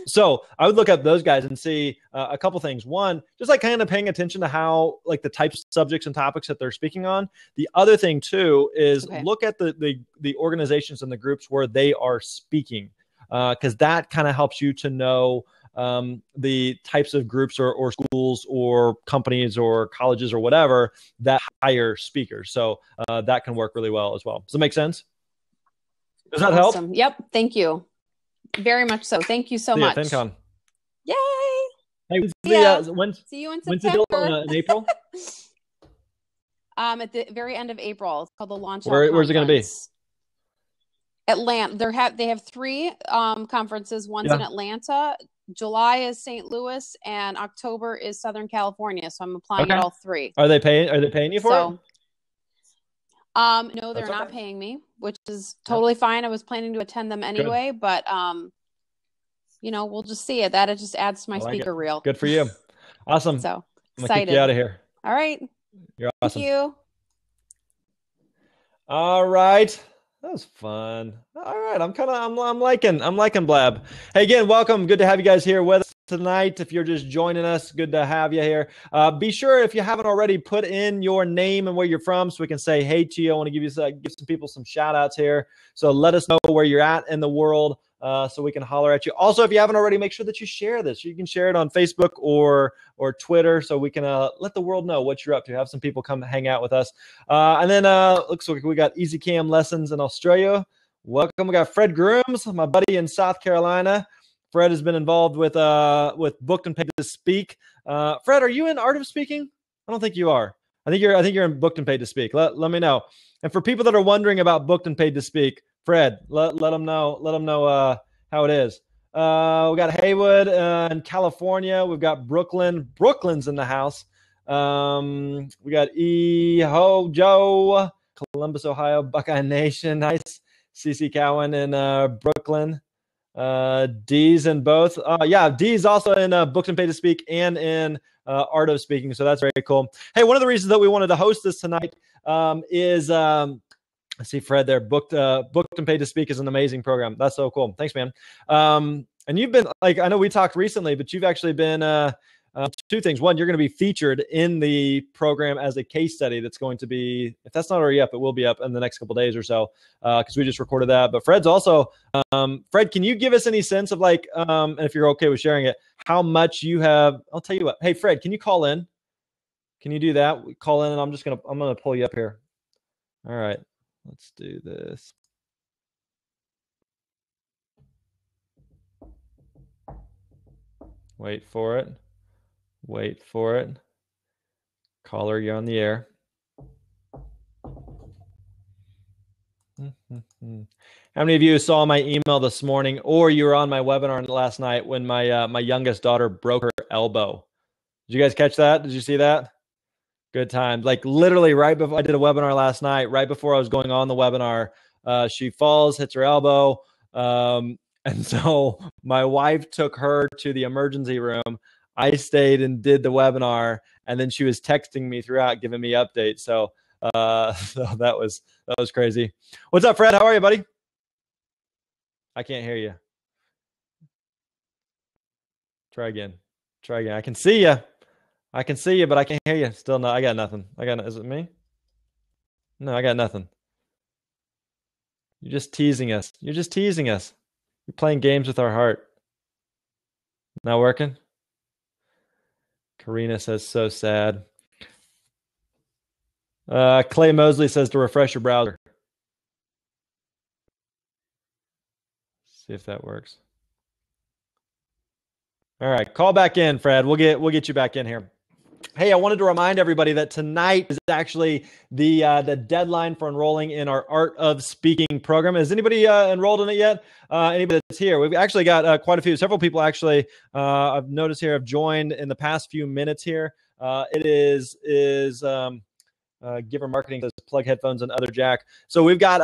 So I would look up those guys and see a couple things. One, just like kind of paying attention to how like the types of subjects and topics that they're speaking on. The other thing too is look at the organizations and the groups where they are speaking, because that kind of helps you to know the types of groups or schools or companies or colleges or whatever that hire speakers. So that can work really well as well. Does that make sense? Does that help? Yep. Thank you. Very much so. Thank you so much. FinCon. Yay. Hey, see you in September. When's the deal in April? At the very end of April. It's called the launch. Where's it going to be? Atlanta. They have 3 conferences. One's in Atlanta. July is St. Louis, and October is Southern California. So I'm applying at all 3. Are they paying you for it? No, they're not paying me, which is totally fine. I was planning to attend them anyway, but we'll just see it. That it just adds to my speaker reel. Good for you. Awesome. So I'm gonna kick you out of here. All right. You're awesome. Thank you. All right. That was fun. All right. I'm liking Blab. Hey, again, welcome. Good to have you guys here with us tonight. If you're just joining us, good to have you here. Be sure, if you haven't already, put in your name and where you're from so we can say hey to you. I want to give some people some shout outs here. So let us know where you're at in the world so we can holler at you. Also, if you haven't already, make sure that you share this. You can share it on Facebook or Twitter so we can let the world know what you're up to. Have some people come hang out with us. And then looks like we got Easy Cam lessons in Australia. Welcome. We got Fred Grooms, my buddy in South Carolina. Fred has been involved with Booked and Paid to Speak. Fred, are you in Art of Speaking? I don't think you are. I think you're in Booked and Paid to Speak. Let me know. And for people that are wondering about Booked and Paid to Speak, Fred, let them know. Let them know how it is. We got Haywood in California. We've got Brooklyn. Brooklyn's in the house. We got Joe, Columbus, Ohio, Buckeye Nation. Nice. CC Cowan in Brooklyn. D's in both. D's also in Booked and Paid to Speak and in Art of Speaking. So that's very cool. Hey, one of the reasons that we wanted to host this tonight is I see Fred there. Booked and Paid to Speak is an amazing program. That's so cool. Thanks, man. And you've been I know we talked recently, but you've actually been 2 things. One, you're going to be featured in the program as a case study that's going to be, if that's not already up, it will be up in the next couple of days or so because we just recorded that. But Fred's also, Fred, can you give us any sense of and if you're okay with sharing it, how much you have? I'll tell you what. Hey, Fred, can you call in? Can you do that? Call in, and I'm going to pull you up here. All right, let's do this. Wait for it. Caller, you're on the air. How many of you saw my email this morning, or you were on my webinar last night when my youngest daughter broke her elbow? Did you guys catch that? Did you see that? Good time. Like literally right before I did a webinar last night, right before I was going on the webinar, she falls, hits her elbow. And so my wife took her to the emergency room. I stayed and did the webinar, and then she was texting me throughout, giving me updates. So that was crazy. What's up, Fred? How are you, buddy? I can't hear you. Try again. I can see you, but I can't hear you. Still no. I got nothing. Is it me? No, I got nothing. You're just teasing us. You're playing games with our heart. Not working? Karina says, so sad. Clay Mosley says to refresh your browser. See if that works. All right, call back in, Fred. We'll get you back in here. Hey, I wanted to remind everybody that tonight is actually the deadline for enrolling in our Art of Speaking program. Is anybody enrolled in it yet? Anybody that's here? We've actually got quite a few. Several people actually I've noticed here have joined in the past few minutes here. It is Giver Marketing says plug headphones and other jack. So we've got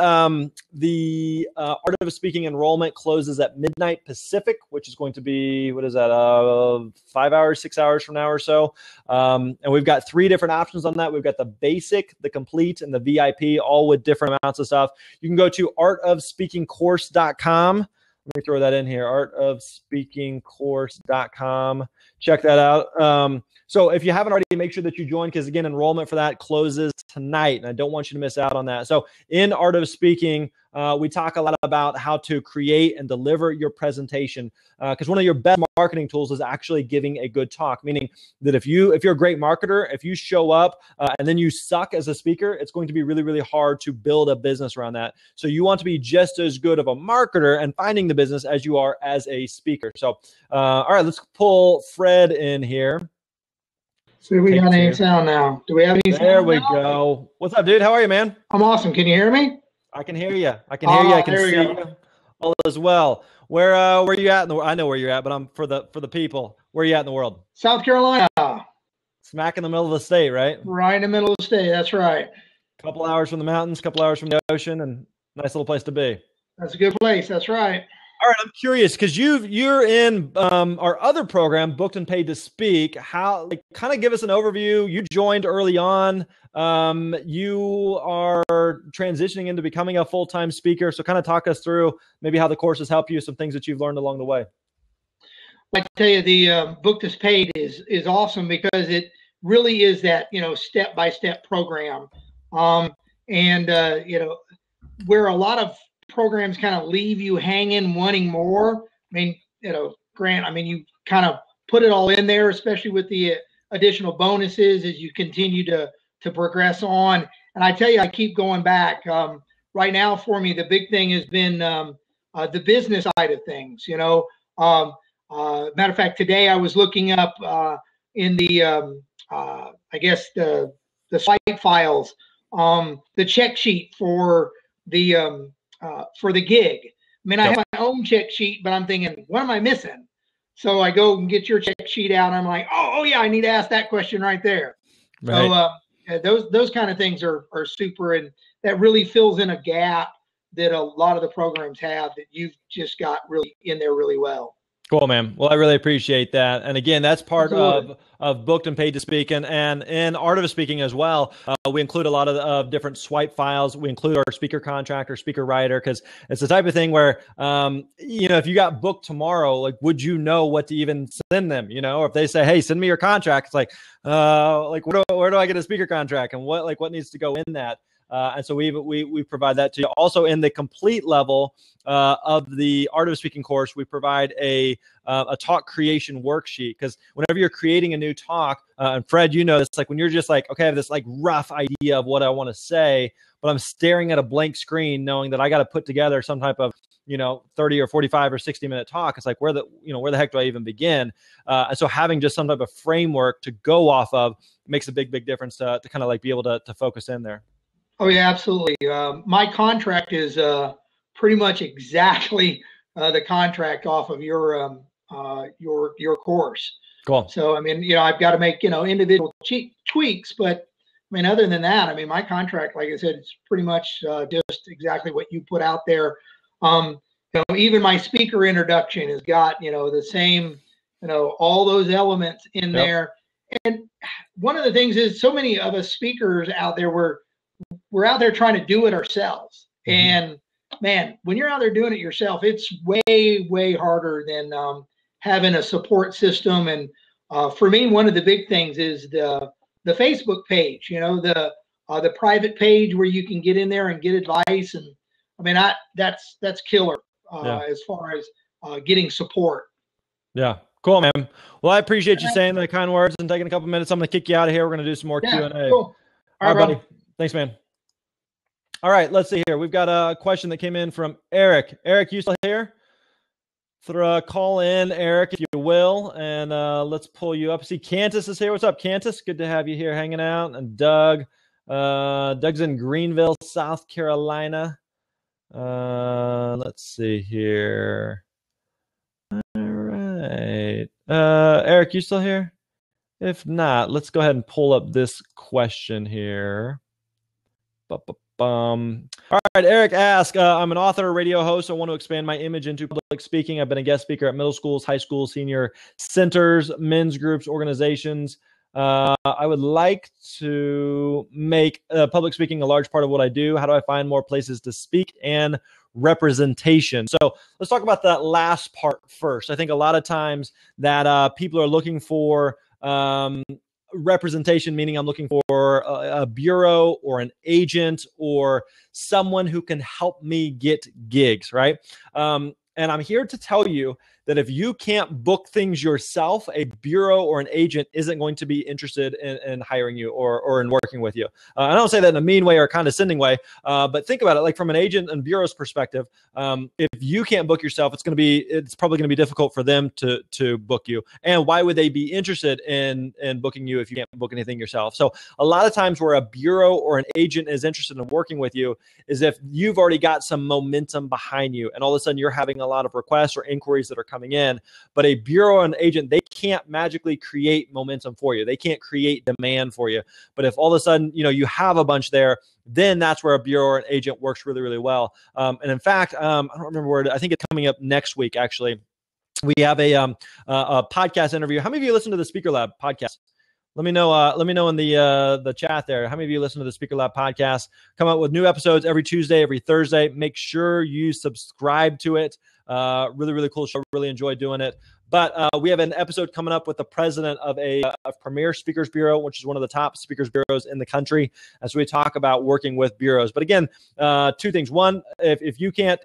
the Art of Speaking enrollment closes at midnight Pacific, which is going to be, what is that, 5 hours, 6 hours from now or so. And we've got 3 different options on that. We've got the basic, the complete, and the VIP, all with different amounts of stuff. You can go to artofspeakingcourse.com. Let me throw that in here, artofspeakingcourse.com. Check that out. So if you haven't already, make sure that you join, because again, enrollment for that closes tonight, and I don't want you to miss out on that. So in Art of Speaking, we talk a lot about how to create and deliver your presentation, because one of your best marketing tools is actually giving a good talk, meaning that if you're a great marketer, if you show up and then you suck as a speaker, it's going to be really, really hard to build a business around that. So you want to be just as good of a marketer and finding the business as you are as a speaker. So, all right, let's pull Fred in here. See if we got any sound now. Do we have any sound? There we go. What's up, dude? How are you, man? I'm awesome. Can you hear me? I can hear you. I can hear you. I can see you all as well. Where are you at? I know where you're at, but I'm for the people. Where are you at in the world? South Carolina. Smack in the middle of the state, right? Right in the middle of the state. That's right. Couple hours from the mountains, couple hours from the ocean, and nice little place to be. That's a good place. That's right. All right, I'm curious because you're in our other program, Booked and Paid to Speak. How, kind of give us an overview. You joined early on. You are transitioning into becoming a full-time speaker. So kind of talk us through maybe how the course has helped you, some things that you've learned along the way. I tell you, the Booked as Paid is awesome because it really is that, step-by-step program. Where a lot of programs kind of leave you hanging, wanting more. Grant, you kind of put it all in there, especially with the additional bonuses as you continue to progress on. And I tell you, I keep going back. Right now for me, the big thing has been the business side of things. Matter of fact, today I was looking up in the site files, the check sheet for the gig. I have my own check sheet, but I'm thinking, what am I missing? So I go and get your check sheet out. And I'm like, oh yeah, I need to ask that question right there. Right. So those kind of things are super, and that really fills in a gap that a lot of the programs have that you've just got really in there really well. Cool, man. Well, I really appreciate that. And again, that's part of Booked and Paid to Speak. And in Art of Speaking as well, we include a lot of different swipe files. We include our speaker contract or speaker writer, because it's the type of thing where, if you got booked tomorrow, would you know what to even send them? Or if they say, hey, send me your contract, it's where do I get a speaker contract, and what needs to go in that? And so we provide that to you. Also, in the complete level of the Art of Speaking course, we provide a talk creation worksheet, because whenever you're creating a new talk, and Fred, it's when you're just okay, I have this rough idea of what I want to say, but I'm staring at a blank screen knowing that I got to put together some type of 30 or 45 or 60 minute talk. It's where the heck do I even begin? And so having just some type of framework to go off of makes a big difference to kind of be able to focus in there. Oh yeah, absolutely. My contract is pretty much exactly the contract off of your course. Cool. So I've got to make individual tweaks, but other than that, my contract, like I said, it's pretty much just exactly what you put out there. Even my speaker introduction has got the same all those elements in there. And one of the things is, so many of us speakers out there we're out there trying to do it ourselves. Mm-hmm. And man, when you're out there doing it yourself, it's way harder than having a support system. And for me, one of the big things is the Facebook page, the private page where you can get in there and get advice. And that's killer as far as getting support. Yeah. Cool, man. Well, I appreciate you saying the kind words and taking a couple minutes. I'm going to kick you out of here. We're going to do some more Q&A. Cool. All right, buddy. Thanks, man. All right, let's see here. We've got a question that came in from Eric. Eric, you still here? Throw a call in, Eric, if you will, and let's pull you up. See, Cantus is here. What's up, Cantus? Good to have you here hanging out. And Doug. Doug's in Greenville, South Carolina. Let's see here. All right. Eric, you still here? If not, let's go ahead and pull up this question here. All right, Eric asks, I'm an author, radio host. I want to expand my image into public speaking. I've been a guest speaker at middle schools, high schools, senior centers, men's groups, organizations. I would like to make public speaking a large part of what I do. How do I find more places to speak and representation? So let's talk about that last part first. I think a lot of times that people are looking for representation, meaning I'm looking for a bureau or an agent or someone who can help me get gigs, right? And I'm here to tell you that if you can't book things yourself, a bureau or an agent isn't going to be interested in hiring you or in working with you. I don't say that in a mean way or a condescending way, but think about it like from an agent and bureau's perspective. If you can't book yourself, it's probably going to be difficult for them to book you. And why would they be interested in booking you if you can't book anything yourself? So a lot of times where a bureau or an agent is interested in working with you is if you've already got some momentum behind you and all of a sudden you're having a lot of requests or inquiries that are coming in. But a bureau and agent, they can't magically create momentum for you. They can't create demand for you. But if all of a sudden, you have a bunch there, then that's where a bureau or an agent works really, really well. And in fact, I don't remember where, I think it's coming up next week, actually. We have a podcast interview. How many of you listen to the Speaker Lab podcast? Let me know in the chat there. How many of you listen to the Speaker Lab podcast? Come out with new episodes every Tuesday, every Thursday. Make sure you subscribe to it. Really, really cool show. Really enjoy doing it. But we have an episode coming up with the president of a Premier Speakers Bureau, which is one of the top speakers bureaus in the country. As we talk about working with bureaus. But again, two things. One, if you can't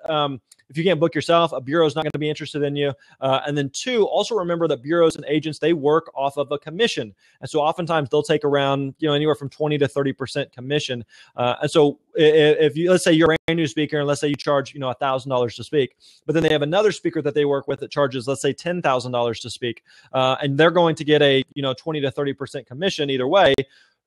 book yourself, a bureau is not going to be interested in you. And then two, also remember that bureaus and agents, they work off of a commission. And so oftentimes they'll take around, anywhere from 20 to 30% commission. And so if you, let's say you're a brand new speaker and let's say you charge, $1,000 to speak, but then they have another speaker that they work with that charges, let's say $10,000 to speak. And they're going to get a, 20 to 30% commission either way.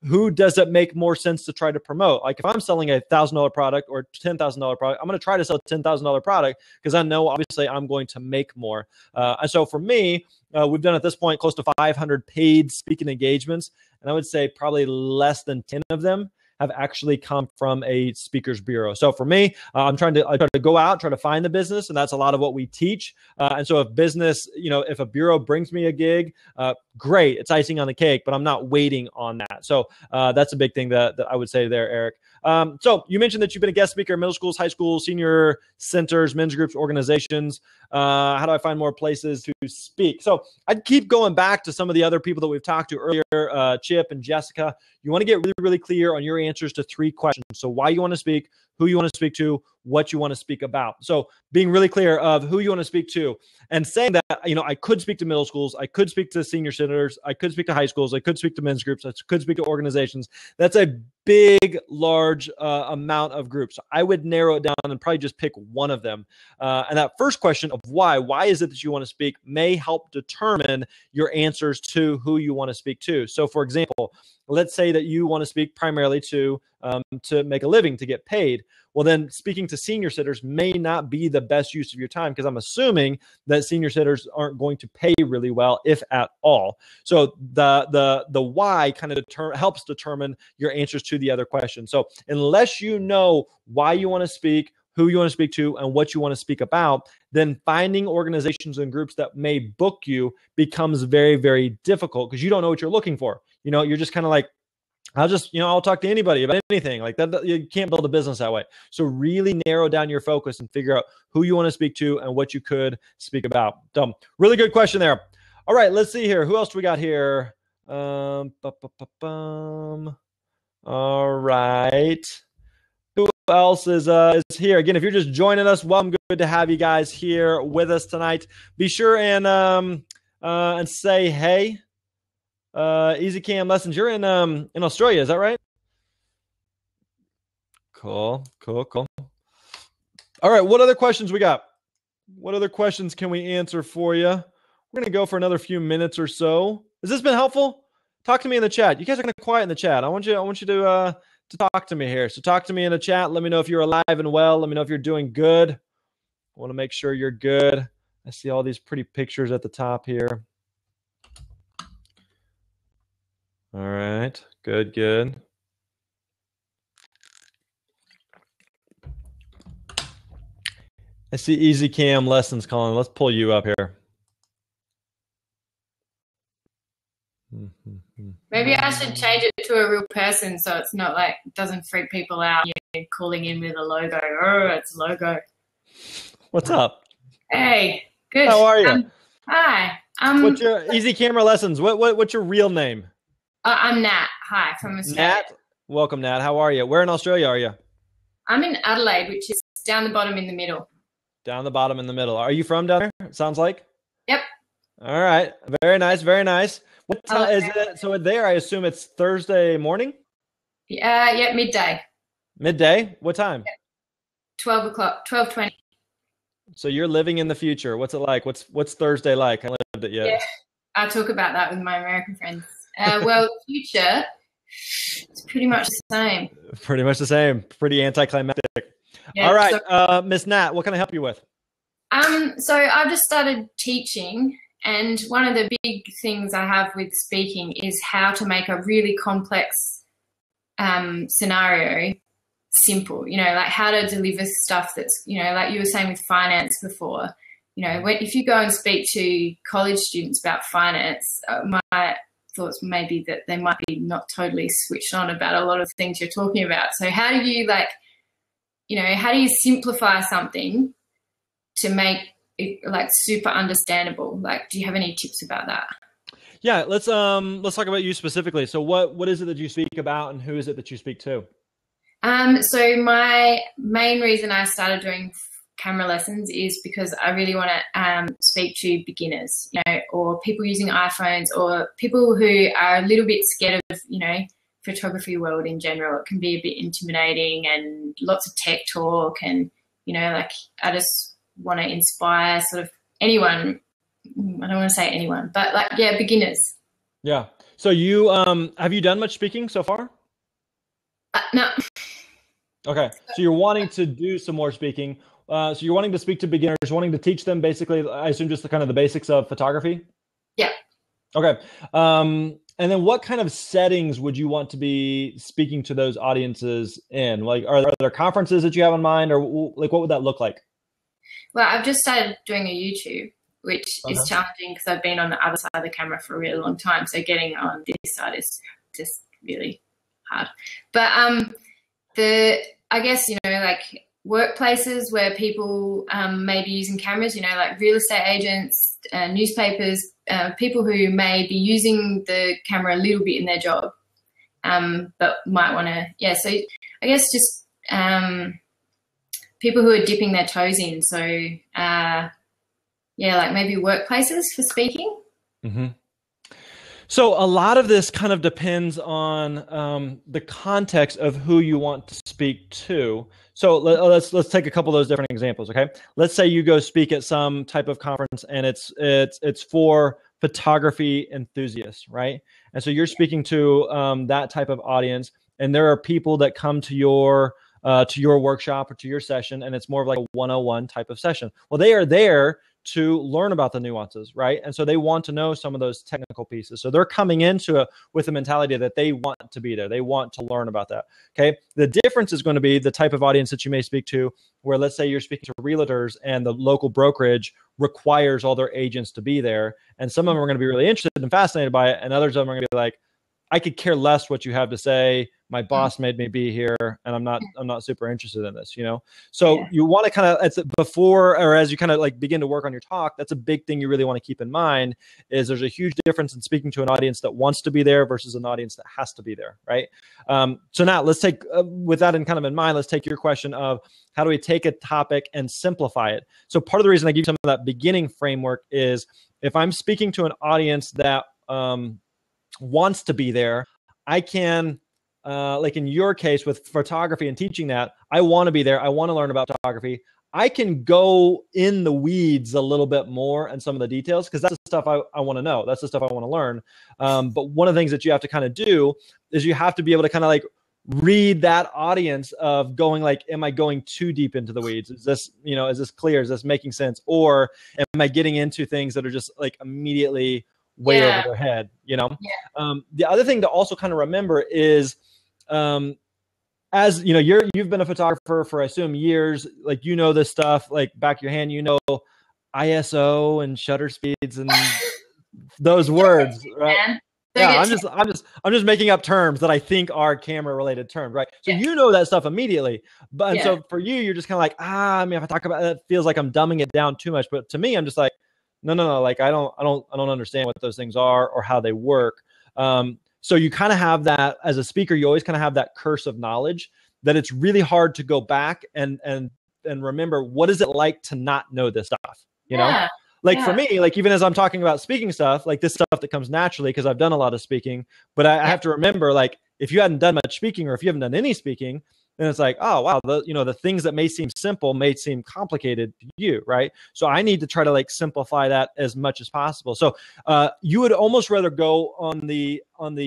Who does it make more sense to try to promote? Like if I'm selling a $1,000 product or $10,000 product, I'm going to try to sell a $10,000 product because I know obviously I'm going to make more. And so for me, we've done at this point close to 500 paid speaking engagements. And I would say probably less than 10 of them have actually come from a speakers bureau. So for me, I try to go out, try to find the business, and that's a lot of what we teach. And so if business, if a bureau brings me a gig, great, it's icing on the cake, but I'm not waiting on that. So that's a big thing that I would say there, Eric. So you mentioned that you've been a guest speaker in middle schools, high schools, senior centers, men's groups, organizations. How do I find more places to speak? So I'd keep going back to some of the other people that we've talked to earlier, Chip and Jessica. You want to get really, really clear on your answers to 3 questions. So why you want to speak, who you want to speak to, what you want to speak about. So being really clear of who you want to speak to and saying that, I could speak to middle schools, I could speak to senior centers, I could speak to high schools, I could speak to men's groups, I could speak to organizations. That's a big, large amount of groups. So I would narrow it down and probably just pick one of them. And that first question of why is it that you want to speak may help determine your answers to who you want to speak to. So for example, let's say that you want to speak primarily to make a living, to get paid. Well, then speaking to senior sitters may not be the best use of your time because I'm assuming that senior sitters aren't going to pay really well, if at all. So the why kind of helps determine your answers to the other question. So unless you know why you want to speak, who you want to speak to, and what you want to speak about, then finding organizations and groups that may book you becomes very, very difficult because you don't know what you're looking for. You're just kind of like, I'll talk to anybody about anything like that. You can't build a business that way. So really narrow down your focus and figure out who you want to speak to and what you could speak about. Really good question there. All right, let's see here. Who else do we got here? All right. Who else is here? Again, if you're just joining us, welcome. Good to have you guys here with us tonight. Be sure and say hey. Easy Cam Lessons. You're in Australia, is that right? Cool. All right, what other questions we got? What other questions can we answer for you? We're gonna go for another few minutes or so. Has this been helpful? Talk to me in the chat. You guys are kind of quiet in the chat. I want you to talk to me here. So talk to me in the chat. Let me know if you're alive and well. Let me know if you're doing good. I want to make sure you're good. I see all these pretty pictures at the top here. All right. Good. I see Easy Cam Lessons calling. Let's pull you up here. Maybe I should change it to a real person so it's not like, doesn't freak people out. You're calling in with a logo. Oh, it's a logo. What's up? Hey, good. How are you? Hi. What's your Easy Camera Lessons? What's your real name? I'm Nat. Hi, from Australia. Nat? Welcome, Nat. How are you? Where in Australia are you? I'm in Adelaide, which is down the bottom in the middle. Down the bottom in the middle. Are you from down there? It sounds like. Yep. All right. Very nice. Very nice. What time is it? So there, I assume it's Thursday morning? Yeah, midday. Midday? What time? 12 o'clock, 12:20. So you're living in the future. What's it like? What's Thursday like? I haven't lived it yet. Yeah, I talk about that with my American friends. Well, future, it's pretty much the same. Pretty much the same. Pretty anticlimactic. Yeah, all right, Miss Nat, what can I help you with? So I've just started teaching, and one of the big things I have with speaking is how to make a really complex scenario simple, like how to deliver stuff that's, like you were saying with finance before, if you go and speak to college students about finance, my thoughts maybe that they might be not totally switched on about a lot of things you're talking about. So how do you how do you simplify something to make it like super understandable? Like, do you have any tips about that? Yeah, let's talk about you specifically. So what is it that you speak about, and who is it that you speak to? So my main reason I started doing camera lessons is because I really want to speak to beginners, or people using iPhones, or people who are a little bit scared of, photography world in general. It can be a bit intimidating and lots of tech talk, and, I just want to inspire sort of anyone. I don't want to say anyone, but beginners. Yeah. So you, have you done much speaking so far? No. Okay. So you're wanting to do some more speaking. So you're wanting to speak to beginners, wanting to teach them basically, I assume, just the basics of photography? Yeah. Okay. And then what kind of settings would you want to be speaking to those audiences in? Like, are there conferences that you have in mind, or like what would that look like? Well, I've just started doing a YouTube, which is challenging because I've been on the other side of the camera for a really long time. So getting on this side is just really hard. But I guess, like workplaces where people may be using cameras, like real estate agents, newspapers, people who may be using the camera a little bit in their job, but might want to, so I guess just people who are dipping their toes in. So, like maybe workplaces for speaking. Mm-hmm. So a lot of this kind of depends on the context of who you want to speak to. So let's take a couple of those different examples. Okay, let's say you go speak at some type of conference, and it's for photography enthusiasts, right? And so you're speaking to that type of audience, and there are people that come to your workshop or to your session, and it's more of like a 101 type of session. Well, they are there to learn about the nuances, right? And so they want to know some of those technical pieces. So they're coming into it with the mentality that they want to be there. They want to learn about that. Okay. The difference is going to be the type of audience that you may speak to, where let's say you're speaking to realtors and the local brokerage requires all their agents to be there. And some of them are going to be really interested and fascinated by it. And others of them are going to be like, I could care less what you have to say. My boss made me be here, and I'm not super interested in this, So you want to kind of, before or as you kind of like begin to work on your talk, that's a big thing you really want to keep in mind. Is there's a huge difference in speaking to an audience that wants to be there versus an audience that has to be there, right? So now let's take with that in mind. Let's take your question of how do we take a topic and simplify it. So part of the reason I give you some of that beginning framework is if I'm speaking to an audience that wants to be there, I can. Like in your case with photography and teaching that, I want to be there. I want to learn about photography. I can go in the weeds a little bit more and some of the details because that's the stuff I want to know. That's the stuff I want to learn. But one of the things that you have to kind of do is you have to be able to kind of like read that audience of going like, am I going too deep into the weeds? Is this, is this clear? Is this making sense? Or am I getting into things that are just like immediately way over their head, The other thing to also kind of remember is as you know, you've been a photographer for, I assume, years. Like, you know, this stuff like back of your hand, you know, ISO and shutter speeds and those words, right? Yeah, I'm just making up terms that I think are camera related terms, right? So you know that stuff immediately, but and so for you, you're just kind of like, I mean, if I talk about it, it feels like I'm dumbing it down too much. But to me, I'm just like, no, like I don't understand what those things are or how they work. So you kind of have that as a speaker. You always kind of have that curse of knowledge that it's really hard to go back and remember what is it like to not know this stuff, you know? Like for me, like even as I'm talking about speaking stuff, like this stuff that comes naturally because I've done a lot of speaking, but I have to remember, like if you hadn't done much speaking or if you haven't done any speaking, then it's like, oh wow, the things that may seem simple may seem complicated to you, right? So I need to try to like simplify that as much as possible. So you would almost rather go on the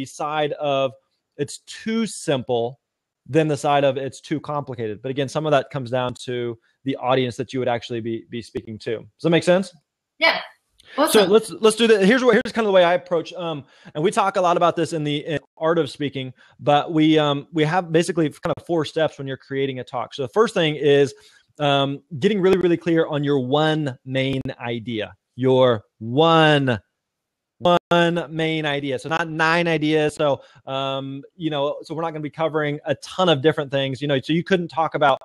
side of it's too simple than the side of it's too complicated. But again, some of that comes down to the audience that you would actually be speaking to. Does that make sense? Yeah. Awesome. So let's do that. Here's kind of the way I approach. And we talk a lot about this in art of speaking, but we have basically kind of 4 steps when you're creating a talk. So the first thing is getting really, really clear on your one main idea. Your one main idea. So not 9 ideas. So so we're not going to be covering a ton of different things. So you couldn't talk about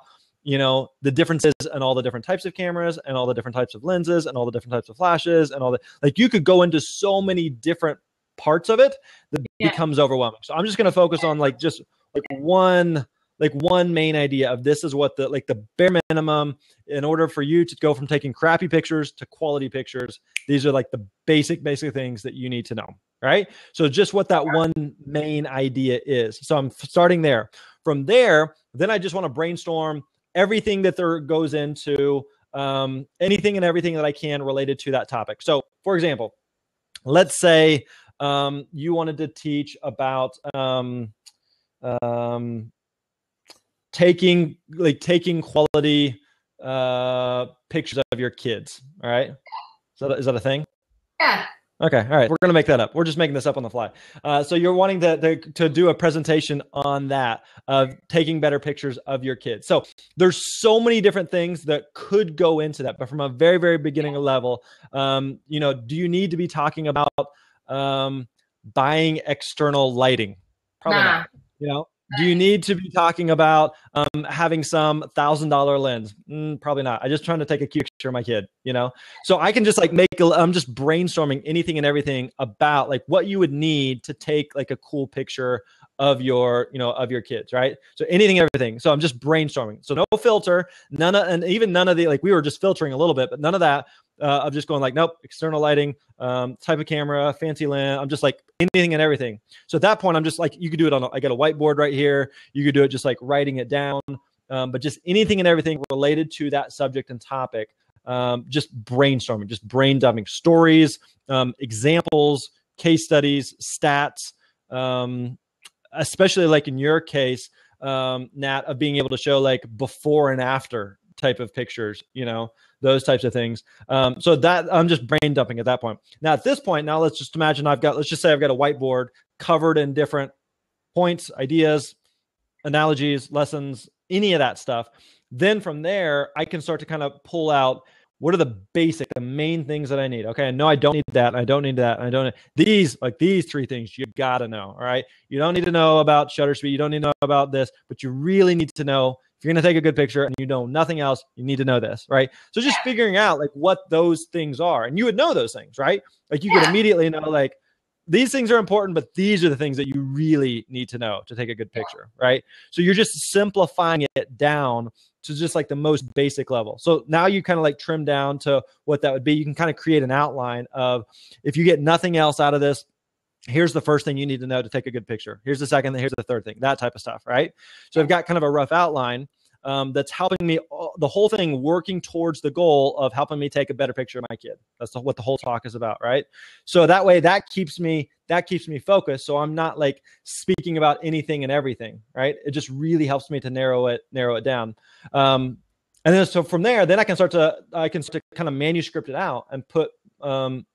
the differences and all the different types of cameras and all the different types of lenses and all the different types of flashes and all the, like, you could go into so many different parts of it that becomes overwhelming. So I'm just going to focus on just one main idea of this is what the bare minimum in order for you to go from taking crappy pictures to quality pictures. These are like the basic things that you need to know. Right. So just what that one main idea is. So I'm starting there. From there, then I just want to brainstorm everything that there goes into anything and everything that I can related to that topic. So for example, let's say you wanted to teach about taking quality pictures of your kids. All right. Is that a thing? Yeah. Okay. All right. We're going to make that up. We're just making this up on the fly. So you're wanting to do a presentation on that, of taking better pictures of your kids. So there's so many different things that could go into that, but from a very, very beginning level, do you need to be talking about buying external lighting? Probably not. Do you need to be talking about having some $1,000 lens? Probably not. I'm just trying to take a cute picture of my kid, So I can just I'm just brainstorming anything and everything about like what you would need to take like a cool picture of your kids, right? So anything and everything. So I'm just brainstorming. So no filter, none of the, like we were just filtering a little bit, but none of that of just going like, nope, external lighting, type of camera, fancy lens. I'm just like anything and everything. So at that point, I'm just like, you could do it I got a whiteboard right here. You could do it just like writing it down, but just anything and everything related to that subject and topic. Just brainstorming, just brain dumping stories, examples, case studies, stats, especially like in your case, Nat, of being able to show like before and after type of pictures, those types of things. So that I'm just brain dumping at that point. Now at this point, let's just imagine let's just say I've got a whiteboard covered in different points, ideas, analogies, lessons, any of that stuff. Then from there, I can start to kind of pull out what are the main things that I need. Okay, no, I don't need that. I don't need that. I don't need these 3 things you got to know. All right. You don't need to know about shutter speed. You don't need to know about this, but you really need to know if you're going to take a good picture and you know nothing else, you need to know this, right? So just figuring out like what those things are, and you would know those things, right? Like you could immediately know like these things are important, but these are the things that you really need to know to take a good picture, right? So you're just simplifying it down to just like the most basic level. So now you kind of like trim down to what that would be. You can kind of create an outline of, if you get nothing else out of this, here's the first thing you need to know to take a good picture. Here's the second, here's the third thing, that type of stuff, right? So I've got kind of a rough outline that's helping me, the whole thing working towards the goal of helping me take a better picture of my kid. That's what the whole talk is about, right? So that way that keeps me focused. So I'm not like speaking about anything and everything, right? It just really helps me to narrow it down. And then so from there, then I can start to kind of manuscript it out and put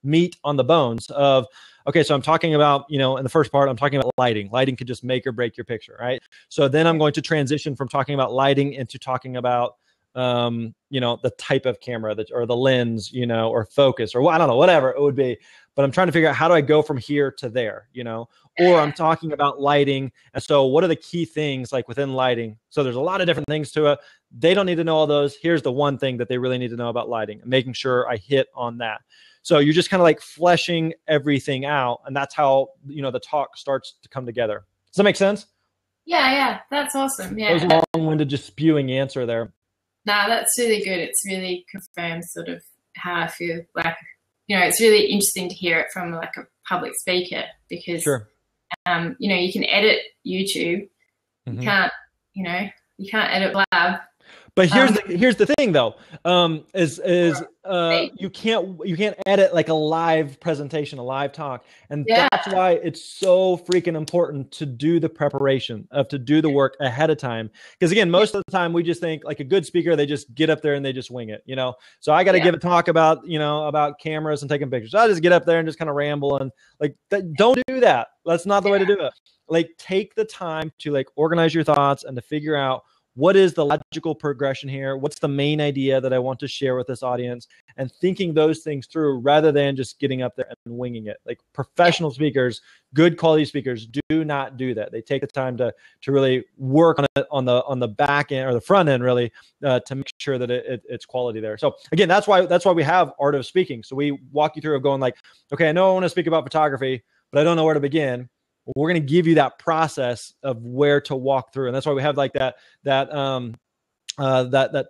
meat on the bones of, okay, so I'm talking about, in the first part, I'm talking about lighting. Lighting could just make or break your picture, right? So then I'm going to transition from talking about lighting into talking about, the type of camera or the lens, or focus, or I don't know, whatever it would be. But I'm trying to figure out, how do I go from here to there, or I'm talking about lighting. And so what are the key things like within lighting? So there's a lot of different things to it. They don't need to know all those. Here's the one thing that they really need to know about lighting, and making sure I hit on that. So you're just kind of like fleshing everything out. And that's how, the talk starts to come together. Does that make sense? Yeah. That's awesome. Yeah. That was a long-winded, just spewing answer there. No, that's really good. It's really confirmed sort of how I feel. Like, it's really interesting to hear it from like a public speaker, because, sure. You can edit YouTube. Mm-hmm. You can't edit Blab. But here's the thing though, you can't edit like a live presentation, a live talk, and that's why it's so freaking important to do the preparation, to do the work ahead of time. Because again, most of the time we just think like a good speaker, they just get up there and they just wing it, So I got to give a talk about about cameras and taking pictures. So I just get up there and just kind of ramble, and like don't do that. That's not the way to do it. Like take the time to like organize your thoughts and to figure out, what is the logical progression here? What's the main idea that I want to share with this audience? And thinking those things through rather than just getting up there and winging it. Like professional speakers, good quality speakers do not do that. They take the time to really work on it on the back end or the front end, really, to make sure that it's quality there. So again, that's why we have Art of Speaking. So we walk you through of going like, okay, I know I want to speak about photography, but I don't know where to begin. We're going to give you that process of where to walk through. And that's why we have like that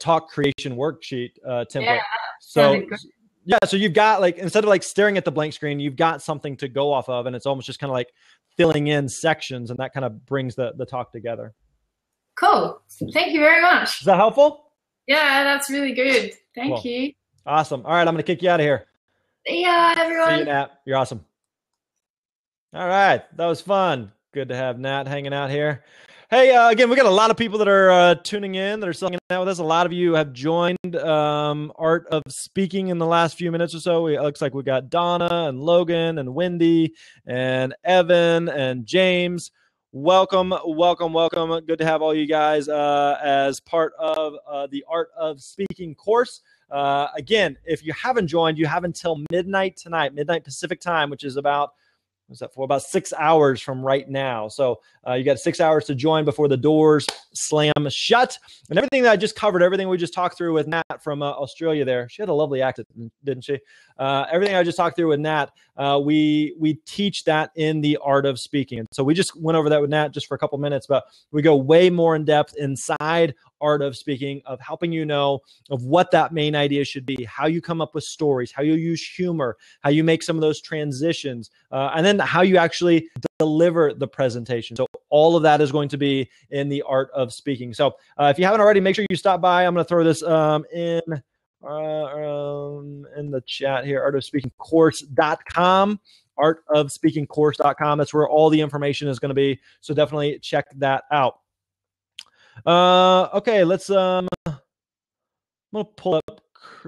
talk creation worksheet template. So you've got like, instead of like staring at the blank screen, you've got something to go off of, and it's almost just kind of like filling in sections, and that kind of brings the talk together. Cool. Thank you very much. Is that helpful? Yeah, that's really good. Thank you. Awesome. All right. I'm going to kick you out of here. See ya, everyone. See you, Nat. You're awesome. All right. That was fun. Good to have Nat hanging out here. Hey, again, we got a lot of people that are tuning in, that are still hanging out with us. A lot of you have joined Art of Speaking in the last few minutes or so. It looks like we got Donna and Logan and Wendy and Evan and James. Welcome. Good to have all you guys as part of the Art of Speaking course. Again, if you haven't joined, you have until midnight tonight, midnight Pacific time, which is about 6 hours from right now. So you got 6 hours to join before the doors slam shut. And everything that I just covered, everything we just talked through with Nat from Australia there. She had a lovely accent, didn't she? Everything I just talked through with Nat, we teach that in the Art of Speaking. And so we just went over that with Nat just for a couple minutes, but we go way more in depth inside Art of Speaking, of helping you know of what that main idea should be, how you come up with stories, how you use humor, how you make some of those transitions, and then how you actually deliver the presentation. So all of that is going to be in the Art of Speaking. So if you haven't already, make sure you stop by. I'm going to throw this in the chat here, artofspeakingcourse.com, artofspeakingcourse.com. That's where all the information is going to be. So definitely check that out. Okay, let's I'm gonna pull up.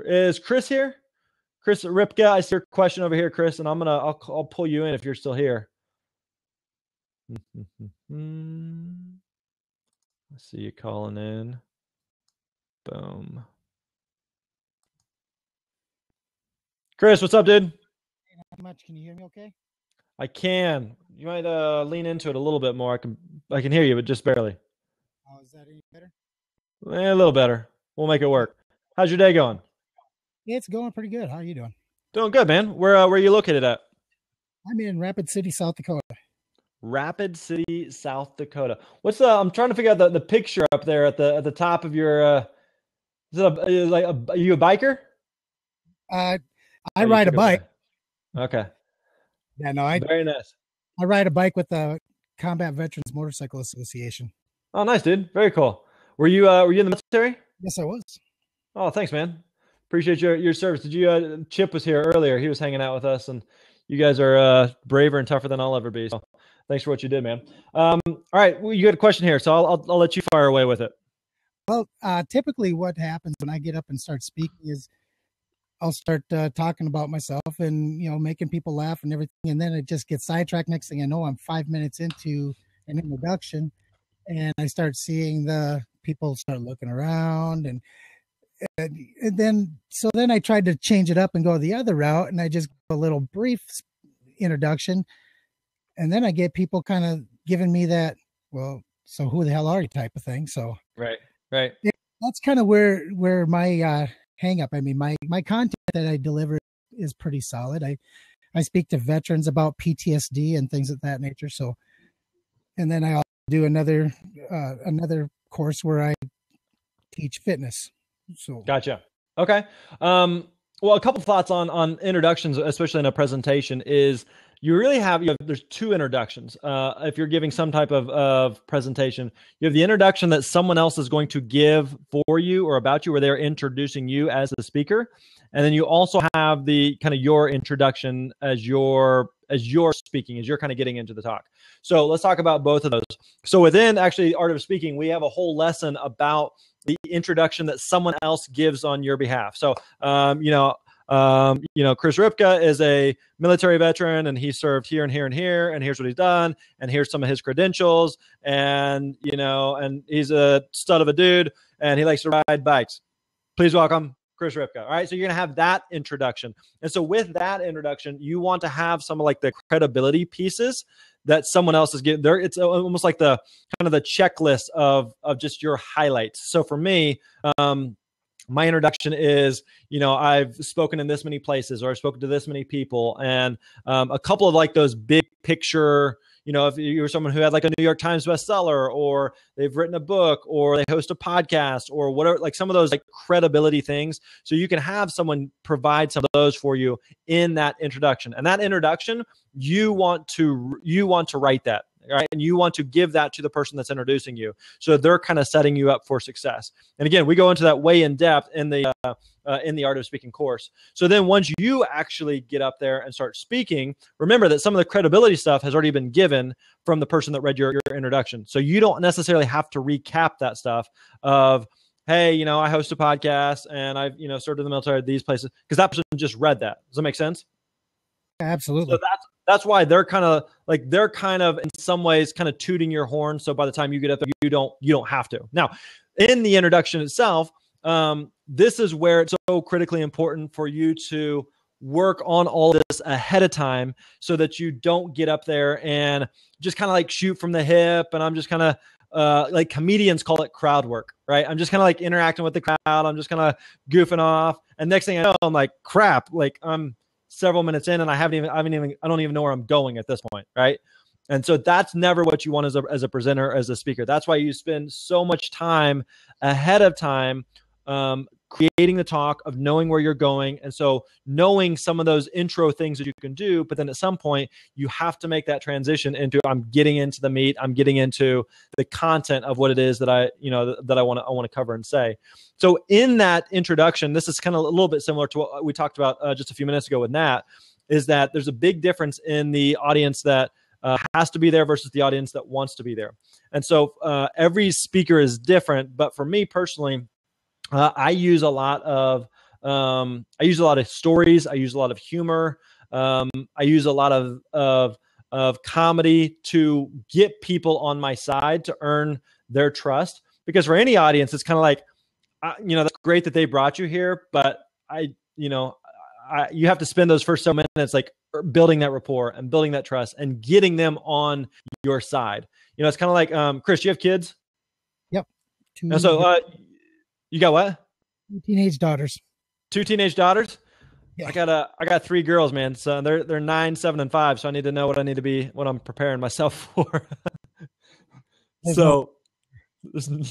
Is Chris here? Chris Ripka, I see your question over here, Chris, and I'll pull you in if you're still here. I see you calling in. Boom. Chris, what's up, dude? Not much. Can you hear me okay? I can. You might lean into it a little bit more. I can hear you, but just barely. Oh, is that any better? A little better. We'll make it work. How's your day going? It's going pretty good. How are you doing? Doing good, man. Where are you located at? I'm in Rapid City, South Dakota. Rapid City, South Dakota. What's I'm trying to figure out the picture up there at the top of your is it are you a biker? I ride a bike. Okay. Yeah, no, very nice. I ride a bike with the Combat Veterans Motorcycle Association. Oh, nice, dude. Very cool. Were you in the military? Yes, I was. Oh, thanks, man. Appreciate your service. Did you Chip was here earlier. He was hanging out with us, and you guys are braver and tougher than I'll ever be. So thanks for what you did, man. All right, well, you got a question here, so I'll let you fire away with it. Well, typically what happens when I get up and start speaking is I'll start talking about myself and, making people laugh and everything. And then it just gets sidetracked. Next thing I know, I'm 5 minutes into an introduction and I start seeing the people start looking around and then I tried to change it up and go the other route, and I just go a little brief introduction, and then I get people kind of giving me that, well, so who the hell are you type of thing. So right, that's kind of where my hang up. I mean, my content that I deliver is pretty solid. I speak to veterans about PTSD and things of that nature. So, and then I also do another course where I teach fitness. So gotcha. Okay. Well, a couple thoughts on introductions, especially in a presentation, is you really have, there's two introductions. If you're giving some type of presentation, you have the introduction that someone else is going to give for you or about you, where they're introducing you as the speaker. And then you also have the kind of your introduction as you're speaking, as you're kind of getting into the talk. So let's talk about both of those. So within actually Art of Speaking, we have a whole lesson about the introduction that someone else gives on your behalf. So, Chris Ripka is a military veteran, and he served here and here and here, and here's what he's done, and here's some of his credentials, and and he's a stud of a dude, and he likes to ride bikes. Please welcome Chris Ripka. All right, so you're gonna have that introduction, and so with that introduction, you want to have some like the credibility pieces that someone else is giving there. It's almost like the kind of the checklist of just your highlights. So for me, my introduction is, I've spoken in this many places, or I've spoken to this many people, and a couple of like those big picture, if you're someone who had like a New York Times bestseller, or they've written a book, or they host a podcast, or whatever, like some of those like credibility things. So you can have someone provide some of those for you in that introduction. And that introduction, you want to write that. Right. And you want to give that to the person that's introducing you. So they're kind of setting you up for success. And again, we go into that way in depth in the Art of Speaking course. So then once you actually get up there and start speaking, remember that some of the credibility stuff has already been given from the person that read your introduction. So you don't necessarily have to recap that stuff of, hey, I host a podcast and I've, served in the military at these places, because that person just read that. Does that make sense? Absolutely. So that's why they're kind of in some ways kind of tooting your horn. So by the time you get up there, you don't have to. Now, in the introduction itself, this is where it's so critically important for you to work on all this ahead of time, so that you don't get up there and just kind of like shoot from the hip. And I'm just kind of like comedians call it crowd work, right? I'm just kind of like interacting with the crowd. I'm just kind of goofing off. And next thing I know, I'm like, crap, like I'm several minutes in and I don't even know where I'm going at this point, right? And so that's never what you want as a presenter, as a speaker. That's why you spend so much time ahead of time creating the talk, of knowing where you're going. And so knowing some of those intro things that you can do, but then at some point you have to make that transition into, I'm getting into the meat, I'm getting into the content of what it is that I want to cover and say. So in that introduction, this is kind of a little bit similar to what we talked about just a few minutes ago with Nat, is that there's a big difference in the audience that has to be there versus the audience that wants to be there. And so every speaker is different, but for me personally, I use a lot of stories. I use a lot of humor. I use a lot of comedy to get people on my side, to earn their trust. Because for any audience, it's kind of like, that's great that they brought you here, but you have to spend those first several minutes like building that rapport and building that trust and getting them on your side. It's kind of like, Chris, you have kids? Yep. You got what? 2 teenage daughters. 2 teenage daughters? Yeah. I got 3 girls, man. So they're 9, 7, and 5. So I need to know what I'm preparing myself for. There's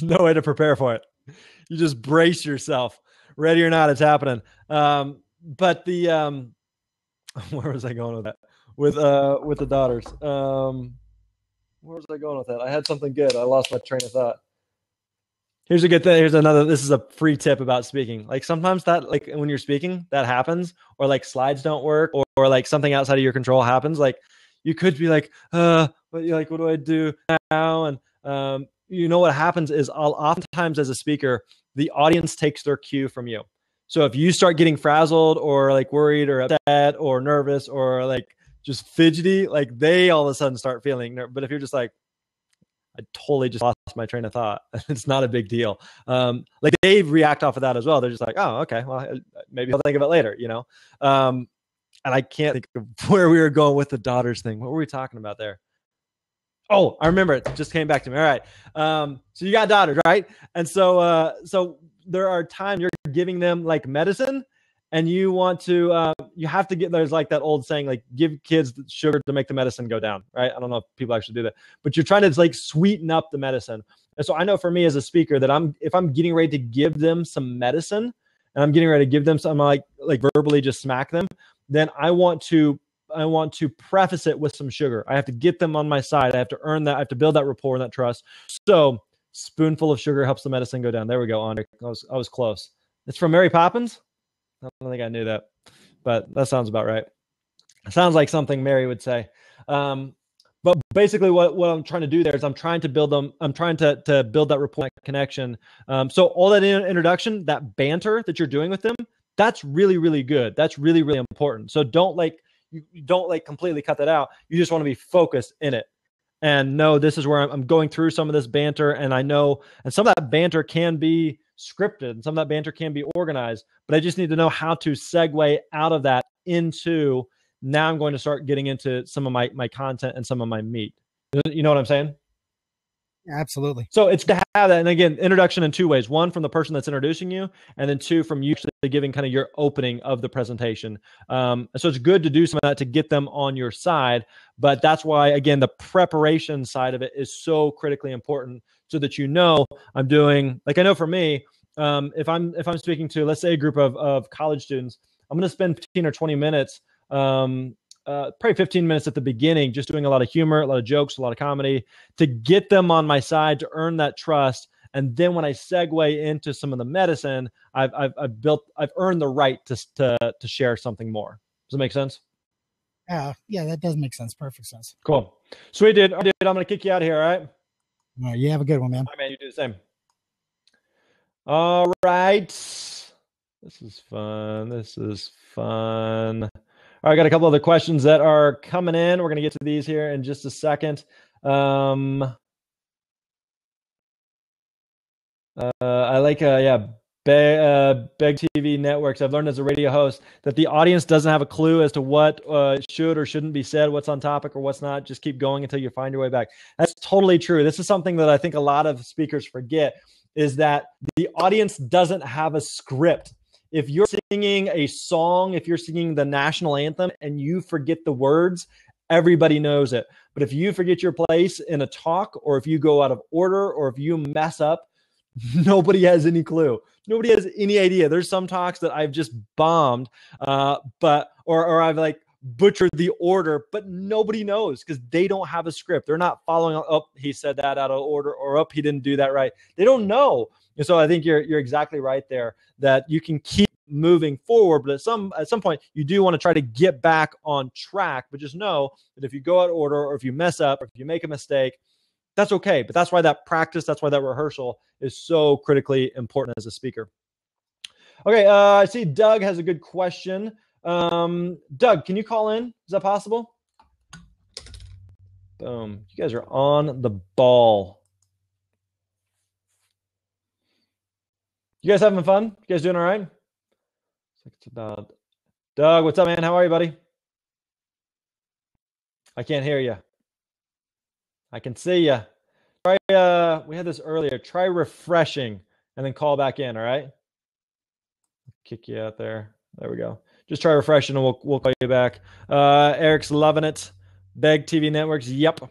no way to prepare for it. You just brace yourself. Ready or not, it's happening. But the where was I going with that? With the daughters. Where was I going with that? I had something good. I lost my train of thought. Here's a good thing. This is a free tip about speaking. Like sometimes that, like when you're speaking, that happens, or like slides don't work, or like something outside of your control happens. Like you could be like, but you're like, what do I do now? And what happens is oftentimes as a speaker, the audience takes their cue from you. So if you start getting frazzled or like worried or upset or nervous or like just fidgety, like they all of a sudden start feeling. But if you're just like, I totally just lost my train of thought. It's not a big deal. Like they react off of that as well. They're just like, oh, okay, well, maybe I'll think of it later, you know? And I can't think of where we were going with the daughters thing. What were we talking about there? Oh, I remember it. Just came back to me. All right. So you got daughters, right? And so there are times you're giving them like medicine, and you want to, you have to get, there's like that old saying, like give kids sugar to make the medicine go down, right? I don't know if people actually do that, but you're trying to like sweeten up the medicine. And so I know for me as a speaker that if I'm getting ready to give them some medicine and I'm getting ready to give them some like verbally just smack them, then I want to preface it with some sugar. I have to get them on my side. I have to earn that. I have to build that rapport and that trust. So spoonful of sugar helps the medicine go down. There we go, Andre. I was close. It's from Mary Poppins. I don't think I knew that, but that sounds about right. It sounds like something Mary would say. But basically what I'm trying to do there is I'm trying to build that rapport, that connection. So all that introduction, that banter that you're doing with them, that's really, really good. That's really, really important. So don't completely cut that out. You just want to be focused in it and know this is where I'm going through some of this banter. And I know, and some of that banter can be scripted and some of that banter can be organized, but I just need to know how to segue out of that into, now I'm going to start getting into some of my content and some of my meat. You know what I'm saying? Absolutely. So it's to have that. And again, introduction in two ways. One, from the person that's introducing you, and then two, from you actually giving kind of your opening of the presentation. So it's good to do some of that to get them on your side. But that's why, again, the preparation side of it is so critically important, so that you know I'm doing, like I know for me, if I'm speaking to, let's say, a group of college students, I'm going to spend 15 or 20 minutes probably 15 minutes at the beginning, just doing a lot of humor, a lot of jokes, a lot of comedy to get them on my side, to earn that trust. And then when I segue into some of the medicine, I've earned the right to share something more. Does that make sense? Yeah, that does make sense. Perfect sense. Cool. Sweet, dude. I'm going to kick you out of here. All right. All right. You have a good one, man. All right, man. You do the same. All right. This is fun. All right, I got a couple other questions that are coming in. We're going to get to these here in just a second. I like, Beg TV Networks. I've learned as a radio host that the audience doesn't have a clue as to what should or shouldn't be said, what's on topic or what's not. Just keep going until you find your way back. That's totally true. This is something that I think a lot of speakers forget, is that the audience doesn't have a script. If you're singing a song, if you're singing the national anthem and you forget the words, everybody knows it. But if you forget your place in a talk, or if you go out of order, or if you mess up, nobody has any clue. Nobody has any idea. There's some talks that I've just bombed, or I've like butchered the order, but nobody knows because they don't have a script. They're not following up. Oh, he said that out of order, or up, he didn't do that right. They don't know. And so I think you're exactly right there, that you can keep moving forward, but at some point you do want to try to get back on track. But just know that if you go out of order, or if you mess up, or if you make a mistake, that's okay. But that's why that practice, that's why that rehearsal is so critically important as a speaker. Okay, I see Doug has a good question. Doug, can you call in? Is that possible? Boom. You guys are on the ball. You guys having fun? You guys doing all right? It's about Doug. What's up, man? How are you, buddy? I can't hear you. I can see you. Try. We had this earlier. Try refreshing and then call back in. All right. Kick you out there. There we go. Just try refreshing and we'll call you back. Eric's loving it. Beg TV Networks. Yep.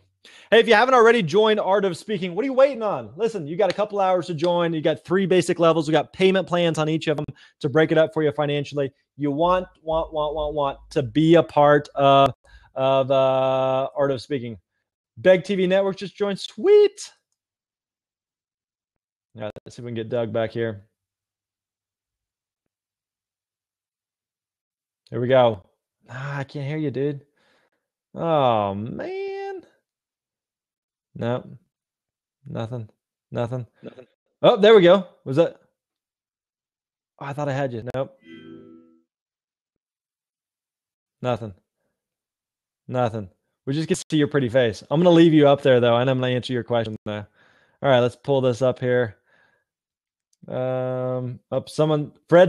Hey, if you haven't already joined Art of Speaking, what are you waiting on? Listen, you got a couple hours to join. You got 3 basic levels. We got payment plans on each of them to break it up for you financially. You want to be a part of Art of Speaking. Beg TV Network just joined. Sweet. Yeah, let's see if we can get Doug back here. Here we go. I can't hear you, dude. Oh, man. Nope. Nothing. Oh, there we go. Was that? I thought I had you. Nope. Nothing. We just get to see your pretty face. I'm going to leave you up there, though, and I'm going to answer your question, though. All right, let's pull this up here. Fred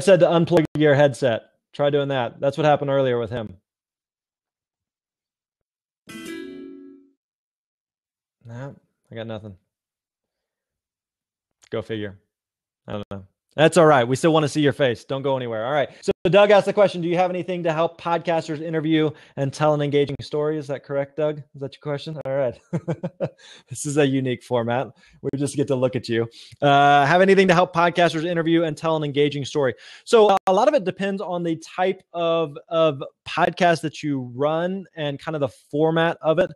said to unplug your headset. Try doing that. That's what happened earlier with him. No, I got nothing. Go figure. I don't know. That's all right. We still want to see your face. Don't go anywhere. All right. So Doug asked the question, do you have anything to help podcasters interview and tell an engaging story? Is that correct, Doug? Is that your question? All right. This is a unique format. We just get to look at you. Have anything to help podcasters interview and tell an engaging story? So a lot of it depends on the type of podcast that you run and kind of the format of it.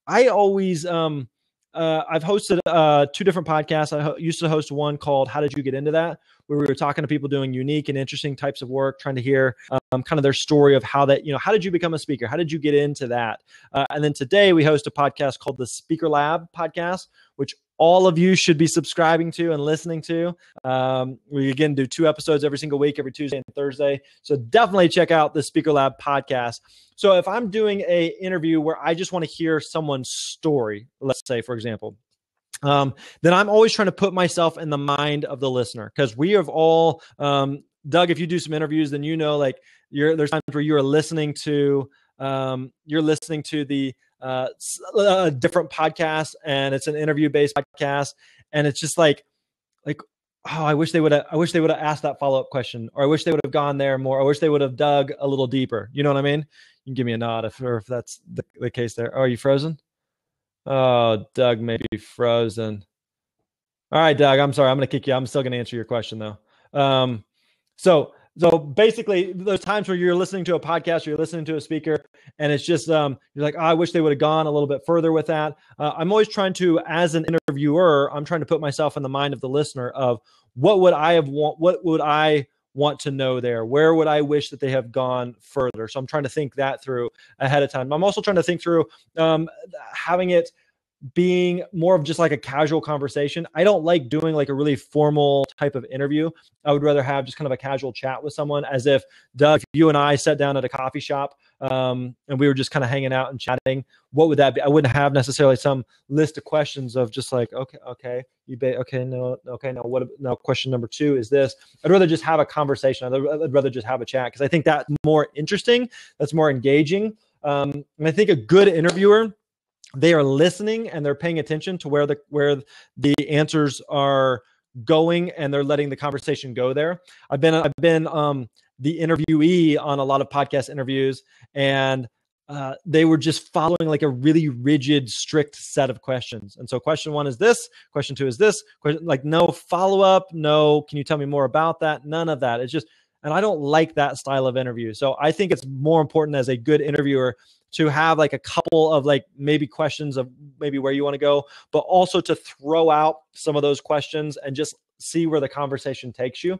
I always... I've hosted 2 different podcasts. I used to host one called How Did You Get Into That, where we were talking to people doing unique and interesting types of work, trying to hear kind of their story of how that, how did you become a speaker? How did you get into that? And then today we host a podcast called the Speaker Lab podcast, which all of you should be subscribing to and listening to. We again do 2 episodes every single week, every Tuesday and Thursday. So definitely check out the Speaker Lab podcast. So if I'm doing a interview where I just want to hear someone's story, let's say, for example, then I'm always trying to put myself in the mind of the listener, because we have all, Doug, if you do some interviews, then there's times where you're listening to the different podcast, and it's an interview-based podcast, and it's just like, oh, I wish they would have asked that follow-up question, or I wish they would have gone there more. I wish they would have dug a little deeper. You know what I mean? You can give me a nod if that's the case there. Oh, are you frozen? Oh, Doug may be frozen. All right, Doug, I'm sorry. I'm going to kick you. I'm still going to answer your question, though. So basically, those times where you're listening to a podcast or you're listening to a speaker, and it's just, you're like, oh, I wish they would have gone a little bit further with that. I'm always trying to, as an interviewer, I'm trying to put myself in the mind of the listener of what would I want to know there? Where would I wish that they have gone further? So I'm trying to think that through ahead of time. I'm also trying to think through having it being more of just like a casual conversation. I don't like doing like a really formal type of interview. I would rather have just kind of a casual chat with someone, as if, Doug, if you and I sat down at a coffee shop and we were just kind of hanging out and chatting, what would that be? I wouldn't have necessarily some list of questions of just like, no, question number 2 is this. I'd rather just have a conversation. I'd rather just have a chat, because I think that's more interesting. That's more engaging. And I think a good interviewer, they are listening and they're paying attention to where the answers are going, and they're letting the conversation go there. I've been the interviewee on a lot of podcast interviews, and they were just following like a really rigid, strict set of questions. And so question 1 is this, question 2 is this, like no follow-up, no, can you tell me more about that? None of that. It's just, and I don't like that style of interview. So I think it's more important as a good interviewer to have like a couple of like maybe questions of maybe where you want to go, but also to throw out some of those questions and just see where the conversation takes you.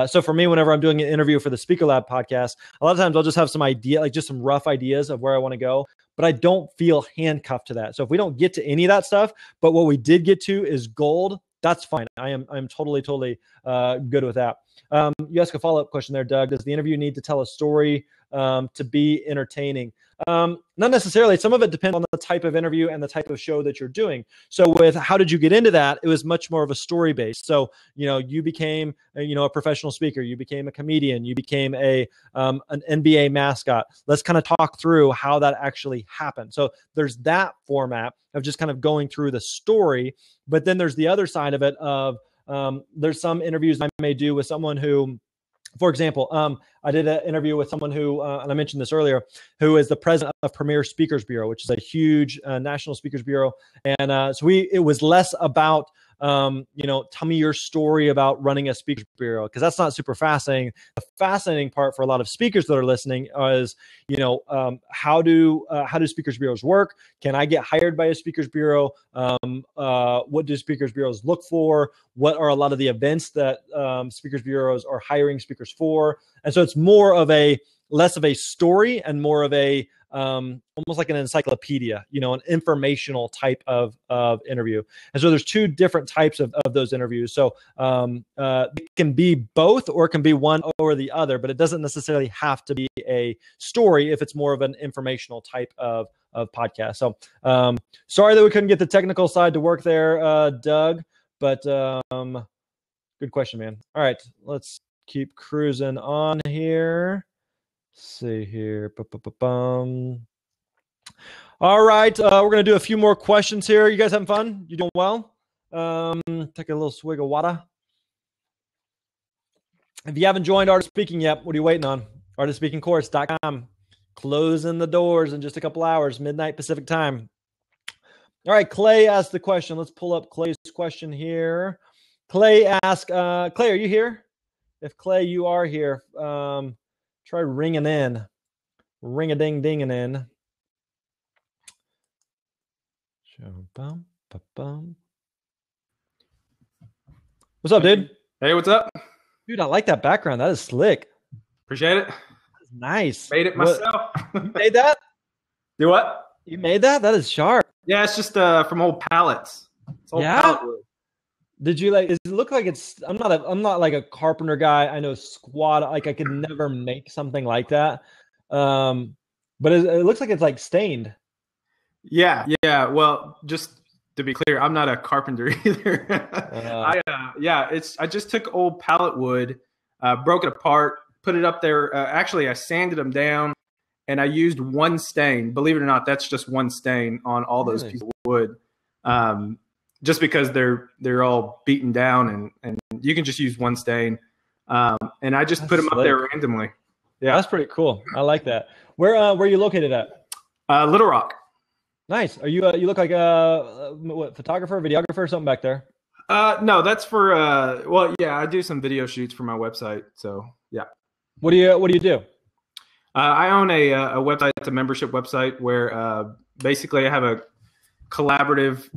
So for me, whenever I'm doing an interview for the Speaker Lab podcast, a lot of times I'll just have some idea, like just some rough ideas of where I want to go, but I don't feel handcuffed to that. So if we don't get to any of that stuff, but what we did get to is gold, that's fine. I'm totally good with that. You ask a follow-up question there, Doug. Does the interview need to tell a story to be entertaining? Not necessarily. Some of it depends on the type of interview and the type of show that you're doing. So with How Did You Get Into That, it was much more of a story based. So, you became, a professional speaker, you became a comedian, you became an NBA mascot. Let's kind of talk through how that actually happened. So there's that format of just kind of going through the story, but then there's the other side of it of, there's some interviews I may do with someone who, for example, I did an interview with someone who, and I mentioned this earlier, who is the president of Premier Speakers Bureau, which is a huge national speakers bureau. And it was less about, tell me your story about running a speakers bureau, because that's not super fascinating. The fascinating part for a lot of speakers that are listening is, how do speakers bureaus work? Can I get hired by a speakers bureau? What do speakers bureaus look for? What are a lot of the events that speakers bureaus are hiring speakers for? And so it's less of a story and more of a almost like an encyclopedia, an informational type of interview. And so there's two different types of those interviews. So it can be both, or it can be one or the other, but it doesn't necessarily have to be a story if it's more of an informational type of podcast. So sorry that we couldn't get the technical side to work there, Doug, but good question, man. All right, let's keep cruising on here. Let's see here. All right, we're going to do a few more questions here. You guys having fun? You doing well? Take a little swig of water. If you haven't joined Art of Speaking yet, what are you waiting on? artofspeakingcourse.com. Closing the doors in just a couple hours, midnight Pacific time. All right, Clay asked the question. Let's pull up Clay's question here. Clay asked, Clay, are you here? If Clay, you are here, try ringing in. Ring-a-ding-dinging in. What's up, dude? Hey, what's up? Dude, I like that background. That is slick. Appreciate it. That's nice. Made it myself. You made that? Do what? You made that? That is sharp. Yeah, it's just from old pallets. It's old pallet wood. Did you does it look like it's? I'm not like a carpenter guy. I know squat. Like I could never make something like that. But it looks like it's like stained. Yeah. Well, just to be clear, I'm not a carpenter either. I just took old pallet wood, broke it apart, put it up there. Actually, I sanded them down, and I used one stain. Believe it or not, that's just one stain on all those pieces of wood. Just because they're all beaten down, and you can just use one stain. And I just put them up there randomly. Yeah, that's pretty cool. I like that. Where are you located at? Little Rock. Nice. Are you? You look like a photographer, videographer, something back there? No, that's for. I do some video shoots for my website. So yeah. What do you do? I own a website. It's a membership website where basically I have a collaborative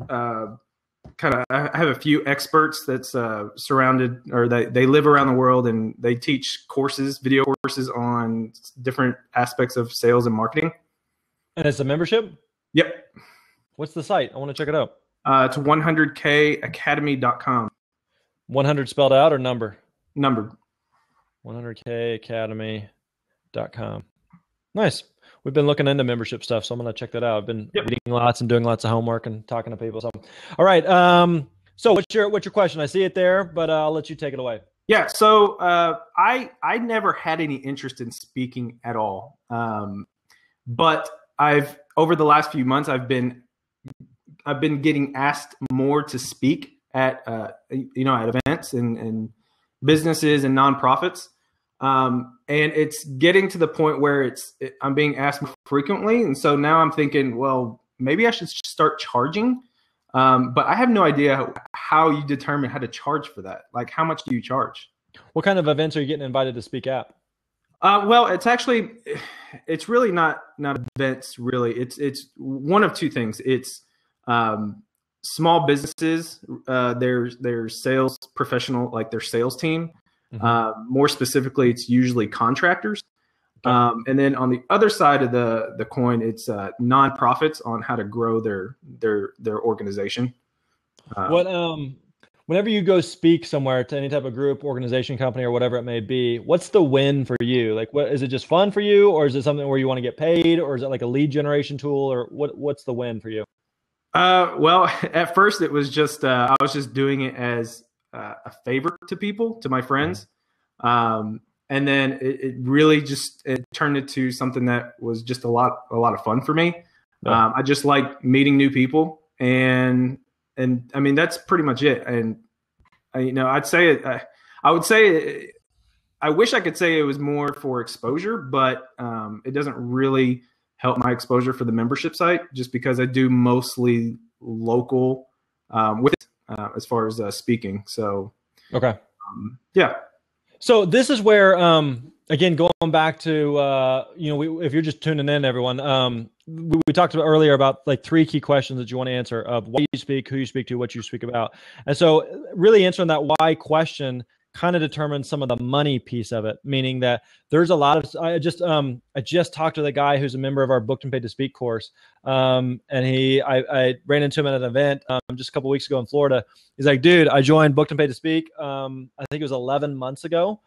I have a few experts that's surrounded, or they live around the world, and they teach video courses on different aspects of sales and marketing. And it's a membership? Yep. What's the site? I want to check it out. It's 100kacademy.com. 100 spelled out or number? Numbered. 100kacademy.com. Nice. We've been looking into membership stuff, so I'm going to check that out. I've been reading lots and doing lots of homework and talking to people. So, all right. So what's your question? I see it there, but I'll let you take it away. Yeah. So I never had any interest in speaking at all, but over the last few months I've been getting asked more to speak at events and businesses and nonprofits. And it's getting to the point where I'm being asked frequently. And so now I'm thinking, well, maybe I should start charging. But I have no idea how you determine how to charge for that. Like, how much do you charge? What kind of events are you getting invited to speak at? Well, it's really not events really. It's one of two things. It's, small businesses, their sales professional, like their sales team. Mm-hmm. More specifically, it's usually contractors. And then on the other side of the coin, it's nonprofits on how to grow their organization. Whenever you go speak somewhere to any type of group, organization, company, or whatever it may be, what's the win for you? Like, what is it? Just fun for you, or is it something where you want to get paid, or is it like a lead generation tool, or what's the win for you? Well, at first it was just I was just doing it as a favor to people, to my friends. And then it really it turned into something that was just a lot of fun for me. Yeah. I just like meeting new people, and I mean, that's pretty much it. And I would say I wish I could say it was more for exposure, but it doesn't really help my exposure for the membership site, just because I do mostly local with it, as far as speaking. So, okay. Yeah. So this is where, again, going back to, if you're just tuning in, everyone, we talked about earlier about like 3 key questions that you want to answer of why you speak, who you speak to, what you speak about. And so really answering that why question kind of determines some of the money piece of it, meaning that there's a lot of, I just talked to the guy who's a member of our Booked and Paid to Speak course. And I ran into him at an event just a couple weeks ago in Florida. He's like, dude, I joined Booked and Paid to Speak. I think it was 11 months ago.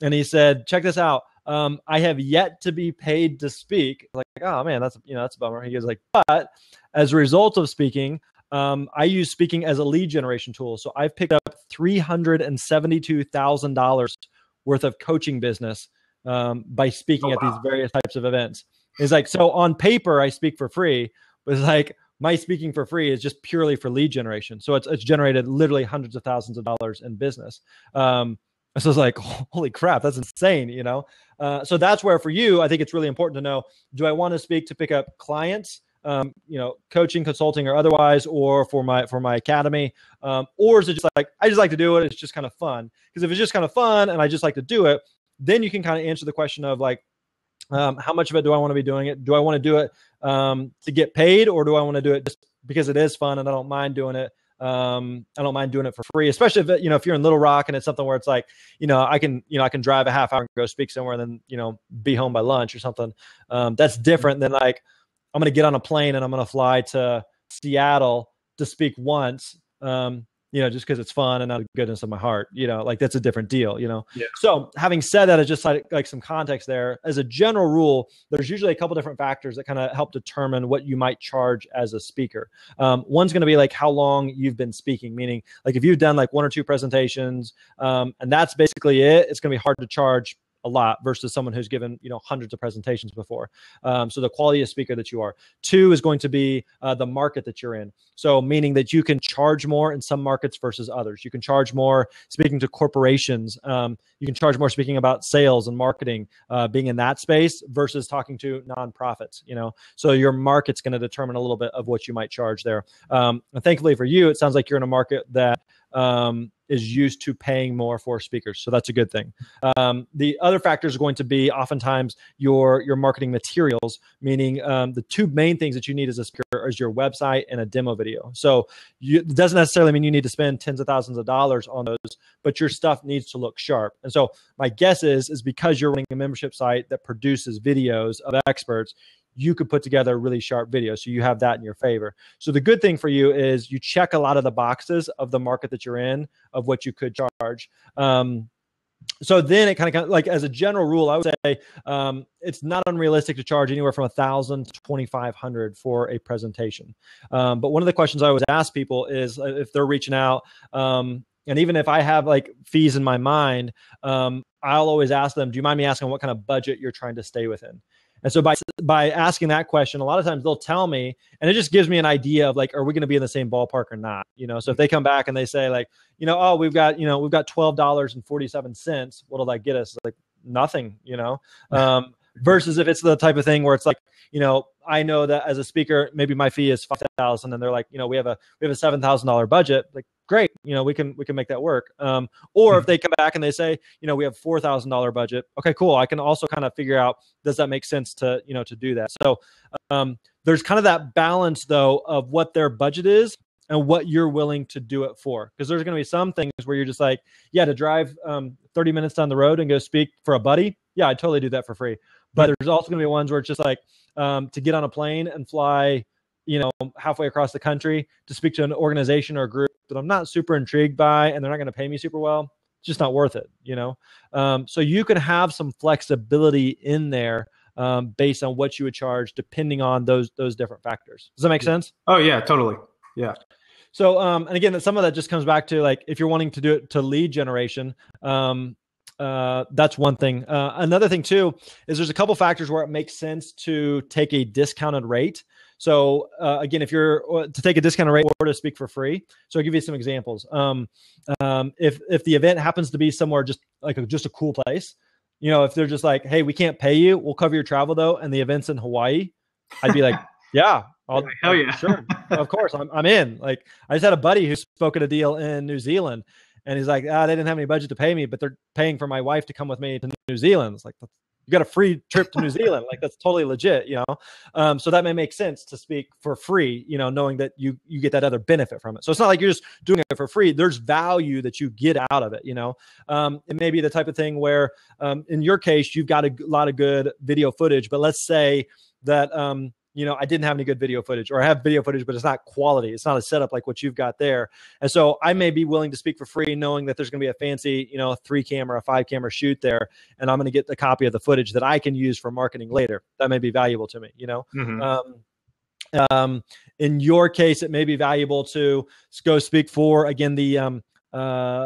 And he said, check this out. I have yet to be paid to speak. Like, oh man, that's a bummer. He goes like, but as a result of speaking, I use speaking as a lead generation tool. So I've picked up $372,000 worth of coaching business by speaking at these various types of events. It's like, so on paper, I speak for free, but it's like my speaking for free is just purely for lead generation. So it's generated literally hundreds of thousands of dollars in business. So it's like, holy crap, that's insane, So that's where for you, I think it's really important to know, do I want to speak to pick up clients? Coaching, consulting, or otherwise, or for my academy, or is it just like, I just like to do it. It's just kind of fun. Because if it's just kind of fun and I just like to do it, then you can kind of answer the question of like, how much of it do I want to be doing it? Do I want to do it to get paid, or do I want to do it just because it is fun and I don't mind doing it? I don't mind doing it for free, especially if if you're in Little Rock and it's something where it's like, I can drive a half hour and go speak somewhere and then, be home by lunch or something. That's different than like, I'm going to get on a plane and I'm going to fly to Seattle to speak once, just because it's fun and out of the goodness of my heart, like that's a different deal, Yeah. So having said that, it's just like some context there. As a general rule, there's usually a couple different factors that kind of help determine what you might charge as a speaker. One's going to be like how long you've been speaking, meaning like if you've done like 1 or 2 presentations, and that's basically it, it's going to be hard to charge a lot versus someone who's given, hundreds of presentations before. So the quality of speaker that you are. 2 is going to be the market that you're in. So meaning that you can charge more in some markets versus others. You can charge more speaking to corporations. You can charge more speaking about sales and marketing, being in that space versus talking to nonprofits, So your market's going to determine a little bit of what you might charge there. And thankfully for you, it sounds like you're in a market that is used to paying more for speakers. So that's a good thing. The other factor is going to be oftentimes your marketing materials, meaning the 2 main things that you need as a speaker is your website and a demo video. So it doesn't necessarily mean you need to spend tens of thousands of dollars on those, but your stuff needs to look sharp. And so my guess is because you're running a membership site that produces videos of experts, you could put together a really sharp video. So you have that in your favor. So the good thing for you is you check a lot of the boxes of the market that you're in, of what you could charge. So then it kind of like as a general rule, I would say it's not unrealistic to charge anywhere from $1,000 to $2,500 for a presentation. But one of the questions I always ask people is if they're reaching out, and even if I have like fees in my mind, I'll always ask them, do you mind me asking what kind of budget you're trying to stay within? And so by asking that question, a lot of times they'll tell me, and it just gives me an idea of like, are we going to be in the same ballpark or not? So if they come back and they say like, oh, we've got $12.47. What'll that get us? Like nothing, versus if it's the type of thing where it's like, I know that as a speaker, maybe my fee is $5,000 and they're like, we have a $7,000 budget. Like, great. We can make that work. Or if they come back and they say, we have $4,000 budget. Okay, cool. I can also kind of figure out, does that make sense to do that? So there's kind of that balance though of what their budget is and what you're willing to do it for. Because there's going to be some things where you're just like, yeah, to drive 30 minutes down the road and go speak for a buddy. Yeah, I'd totally do that for free. But there's also going to be ones where it's just like to get on a plane and fly, halfway across the country to speak to an organization or a group that I'm not super intrigued by, and they're not going to pay me super well. It's just not worth it, So you can have some flexibility in there based on what you would charge, depending on those different factors. Does that make sense? Oh yeah, totally. Yeah. So, and again, some of that just comes back to like, if you're wanting to do it to lead generation, that's one thing. Another thing too, is there's a couple factors where it makes sense to take a discounted rate. So again, if you're to take a discounted rate or to speak for free. So I'll give you some examples. If the event happens to be somewhere just a cool place, if they're just like, hey, we can't pay you, we'll cover your travel though, and the event's in Hawaii, I'd be like, yeah, hell yeah, sure, of course, I'm in. Like, I just had a buddy who spoke at a deal in New Zealand, and he's like, they didn't have any budget to pay me, but they're paying for my wife to come with me to New Zealand. It's like, you got a free trip to New Zealand. Like that's totally legit, you know? So that may make sense to speak for free, you know, knowing that you get that other benefit from it. So it's not like you're just doing it for free. There's value that you get out of it, you know? It may be the type of thing where in your case, you've got a lot of good video footage, but let's say that, you know, I didn't have any good video footage, or I have video footage, but it's not quality. It's not a setup like what you've got there. And so I may be willing to speak for free, knowing that there's going to be a fancy, you know, 3-camera, 5-camera shoot there. And I'm going to get a copy of the footage that I can use for marketing later. That may be valuable to me, you know? In your case, it may be valuable to go speak for, again, the,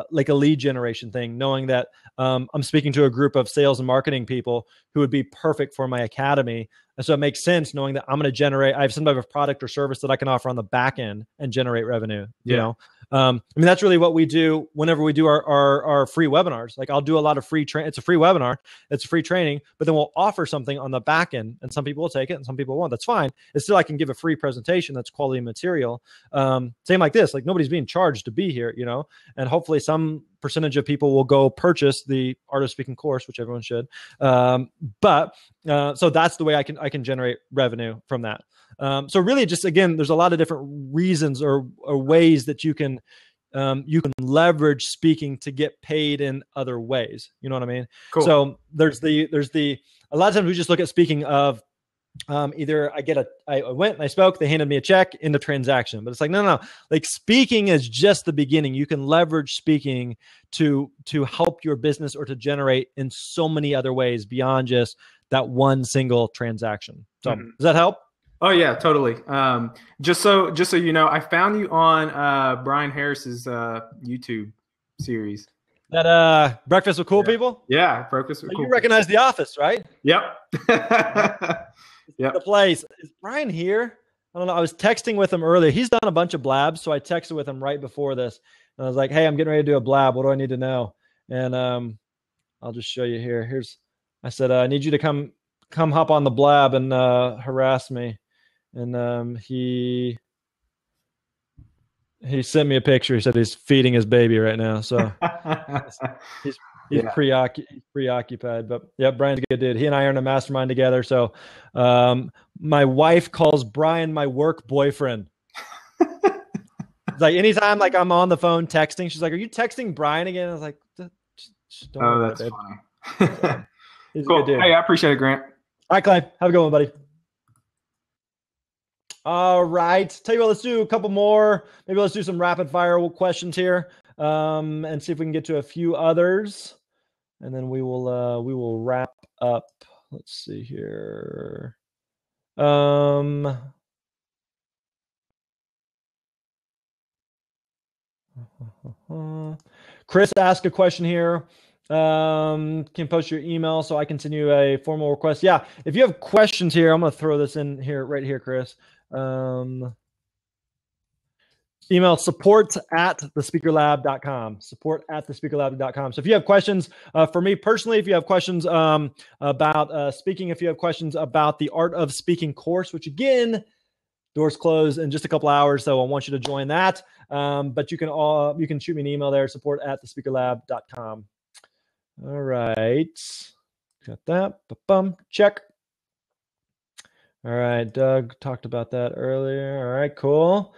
like a lead generation thing, knowing that I'm speaking to a group of sales and marketing people who would be perfect for my academy. And so it makes sense knowing that I'm going to generate, I have some type of product or service that I can offer on the back end and generate revenue, you know? I mean, that's really what we do whenever we do our free webinars. Like I'll do a lot of free it's a free webinar, it's a free training, but then we'll offer something on the back end, and some people will take it and some people won't. That's fine. It's still, I can give a free presentation that's quality material. Same like this, like nobody's being charged to be here, you know, and hopefully some percentage of people will go purchase the Art of Speaking course, which everyone should. But so that's the way I can generate revenue from that. So really just, again, there's a lot of different reasons or ways that you can leverage speaking to get paid in other ways. You know what I mean? Cool. So there's a lot of times we just look at speaking of, either I went and I spoke, they handed me a check in the transaction, but it's like, no. Like speaking is just the beginning. You can leverage speaking to help your business or to generate in so many other ways beyond just that one single transaction. So does that help? Oh yeah, totally. Just so you know, I found you on Brian Harris's YouTube series. That Breakfast with Cool People? Yeah, Breakfast with Cool People. You recognize The Office, right? Yep. The place. Is Brian here? I don't know. I was texting with him earlier. He's done a bunch of blabs, so I texted with him right before this. And I was like, hey, I'm getting ready to do a blab. What do I need to know? And I'll just show you here. I said, I need you to come hop on the blab and harass me. And he sent me a picture. He said he's feeding his baby right now. So he's preoccupied. But yeah, Brian's a good dude. He and I are in a mastermind together. So my wife calls Brian my work boyfriend. It's like anytime like I'm on the phone texting, she's like, are you texting Brian again? I was like, just don't that's it, funny. So, he's cool. a good dude. Hey, I appreciate it, Grant. All right, Clay. Have a good one, buddy. All right. Tell you what, let's do a couple more. Maybe let's do some rapid fire questions here, and see if we can get to a few others, and then we will wrap up. Let's see here. Chris asked a question here. Can post your email so I can send you a formal request. Yeah, if you have questions here, I'm going to throw this in here right here, Chris. Email support@thespeakerlab.com. Support@thespeakerlab.com. So if you have questions for me personally, if you have questions about speaking, if you have questions about the Art of Speaking course, which again, doors close in just a couple hours, so I want you to join that. But you can shoot me an email there, support@thespeakerlab.com. All right, got that. Check. All right, Doug talked about that earlier. All right, cool.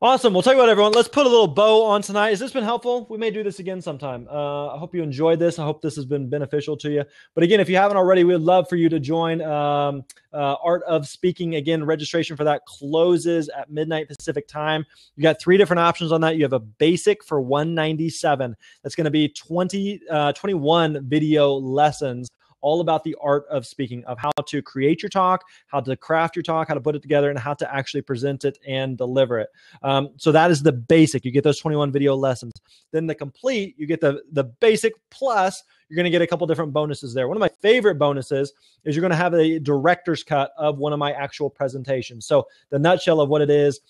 Awesome. Well, tell you what, everyone, let's put a little bow on tonight. Has this been helpful? We may do this again sometime. I hope you enjoyed this. I hope this has been beneficial to you. But again, if you haven't already, we would love for you to join Art of Speaking. Again, registration for that closes at midnight Pacific time. You got 3 different options on that. You have a basic for $197. That's going to be 21 video lessons, all about the art of speaking, of how to create your talk, how to craft your talk, how to put it together, and how to actually present it and deliver it. So that is the basic. You get those 21 video lessons. Then the complete, you get the basic plus, you're going to get a couple different bonuses there. One of my favorite bonuses is you're going to have a director's cut of one of my actual presentations. So the nutshell of what it is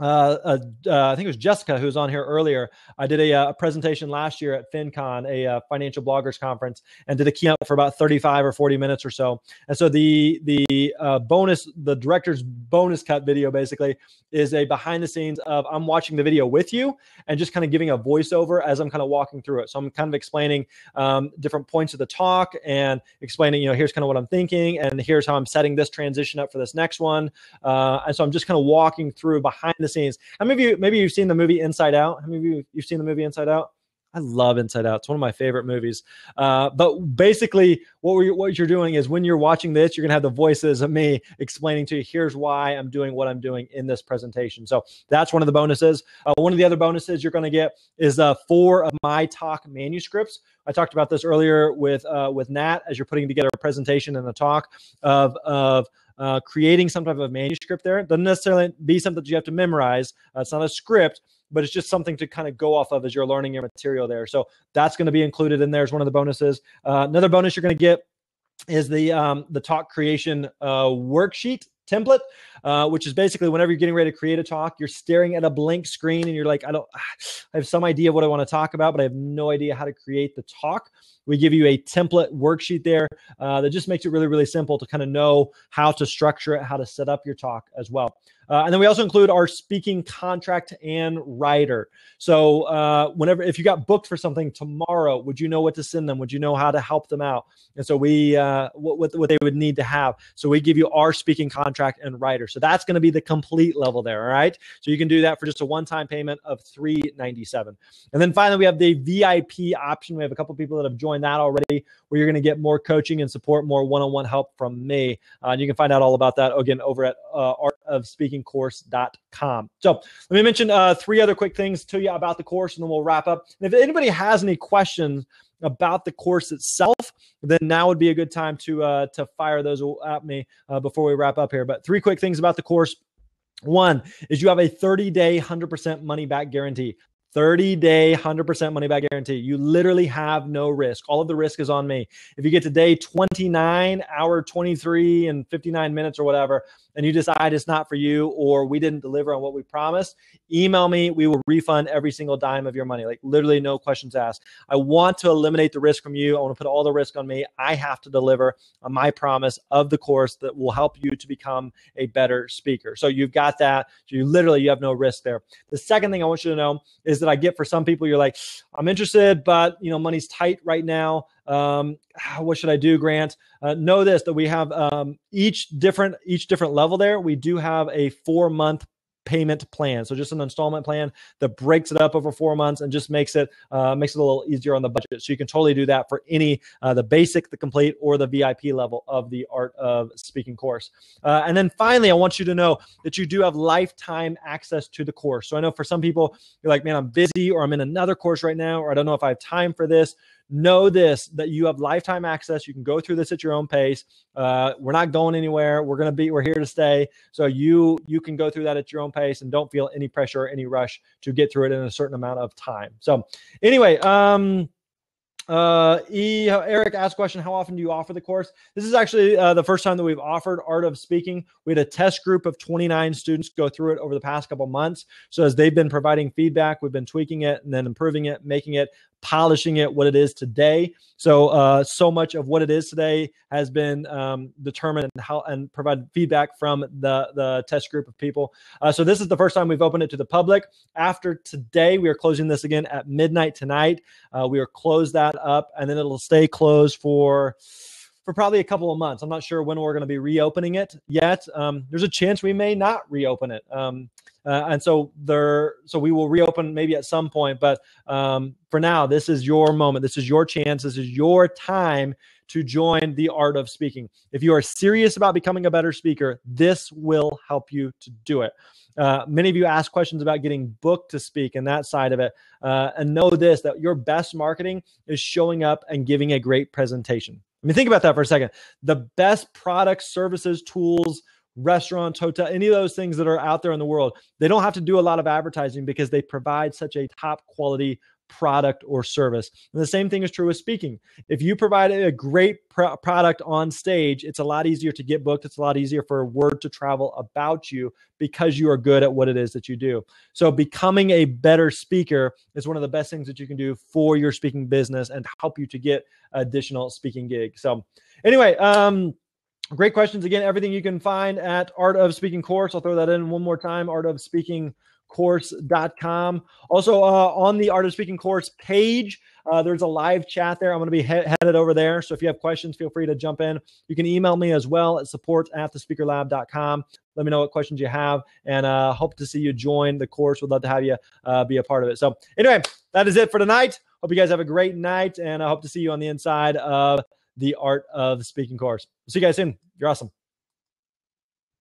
I think it was Jessica who was on here earlier. I did a presentation last year at FinCon, a financial bloggers conference, and did a keynote for about 35 or 40 minutes or so. And so the bonus, the director's bonus cut video basically is a behind the scenes of I'm watching the video with you and just kind of giving a voiceover as I'm kind of walking through it. So I'm kind of explaining different points of the talk and explaining, here's kind of what I'm thinking and here's how I'm setting this transition up for this next one. And so I'm just kind of walking through behind the scenes. How many of you, maybe you've seen the movie Inside Out? How many of you've seen the movie Inside Out? I love Inside Out. It's one of my favorite movies. But basically what you're doing is when you're watching this, you're going to have the voices of me explaining to you, here's why I'm doing what I'm doing in this presentation. So that's one of the bonuses. One of the other bonuses you're going to get is 4 of my talk manuscripts. I talked about this earlier with Nat as you're putting together a presentation and a talk of creating some type of manuscript there. It doesn't necessarily be something that you have to memorize. It's not a script, but it's just something to kind of go off of as you're learning your material there. So that's going to be included in there as one of the bonuses. Another bonus you're going to get is the talk creation worksheet template, which is basically whenever you're getting ready to create a talk, you're staring at a blank screen and you're like, I have some idea of what I want to talk about, but I have no idea how to create the talk. We give you a template worksheet there that just makes it really, really simple to kind of know how to structure it, how to set up your talk as well. And then we also include our speaking contract and writer. So if you got booked for something tomorrow, would you know what to send them? Would you know how to help them out? And so we what they would need to have. So we give you our speaking contract and writer. So that's going to be the complete level there. All right. So you can do that for just a one-time payment of $397. And then finally, we have the VIP option. We have a couple of people that have joined that already, where you're going to get more coaching and support, more one-on-one help from me. And you can find out all about that again over at artofspeakingcourse.com. So let me mention 3 other quick things to you about the course, and then we'll wrap up. And if anybody has any questions about the course itself, then now would be a good time to fire those at me before we wrap up here. But 3 quick things about the course. One is you have a 30-day 100% money back guarantee. 30-day 100% money back guarantee. You literally have no risk. All of the risk is on me. If you get to day 29, hour 23 and 59 minutes or whatever, and you decide it's not for you or we didn't deliver on what we promised, email me. We will refund every single dime of your money. Like literally no questions asked. I want to eliminate the risk from you. I want to put all the risk on me. I have to deliver on my promise of the course that will help you to become a better speaker. So you've got that. So you have no risk there. The second thing I want you to know is that I get for some people, you're like, I'm interested, but money's tight right now. What should I do, Grant? Know this, that we have each different level there. We do have a 4-month payment plan. So just an installment plan that breaks it up over 4 months and just makes it a little easier on the budget. So you can totally do that for any, the basic, the complete, or the VIP level of the Art of Speaking course. And then finally, I want you to know that you do have lifetime access to the course. So I know for some people, you're like, man, I'm busy, or I'm in another course right now, or I don't know if I have time for this. Know this, that you have lifetime access. You can go through this at your own pace. We're not going anywhere. We're here to stay. So you can go through that at your own pace and don't feel any pressure or any rush to get through it in a certain amount of time. So anyway, Eric asked a question, how often do you offer the course? This is actually the first time that we've offered Art of Speaking. We had a test group of 29 students go through it over the past couple months. So as they've been providing feedback, we've been tweaking it and then improving it, making it, polishing it what it is today. So so much of what it is today has been determined and provided feedback from the test group of people. So this is the first time we've opened it to the public. After today, we are closing this again at midnight tonight. We are closed that up, and then it'll stay closed for probably a couple of months. I'm not sure when we're going to be reopening it yet. There's a chance we may not reopen it. And so we will reopen maybe at some point, but for now, this is your moment. This is your chance. This is your time to join the Art of Speaking. If you are serious about becoming a better speaker, this will help you to do it. Many of you ask questions about getting booked to speak and that side of it. And know this, that your best marketing is showing up and giving a great presentation. I mean, think about that for a second. The best products, services, tools, restaurants, hotel, any of those things that are out there in the world, they don't have to do a lot of advertising because they provide such a top quality product or service. And the same thing is true with speaking. If you provide a great product on stage, it's a lot easier to get booked. It's a lot easier for word to travel about you because you are good at what it is that you do. So becoming a better speaker is one of the best things that you can do for your speaking business and help you to get additional speaking gigs. So anyway, great questions. Again, everything you can find at Art of Speaking Course. I'll throw that in one more time, artofspeakingcourse.com. Also, on the Art of Speaking Course page, there's a live chat there. I'm going to be headed over there. So if you have questions, feel free to jump in. You can email me as well at support@thespeakerlab.com. Let me know what questions you have, and hope to see you join the course. Would love to have you be a part of it. So anyway, that is it for tonight. Hope you guys have a great night, and I hope to see you on the inside of the Art of Speaking course. See you guys soon. You're awesome.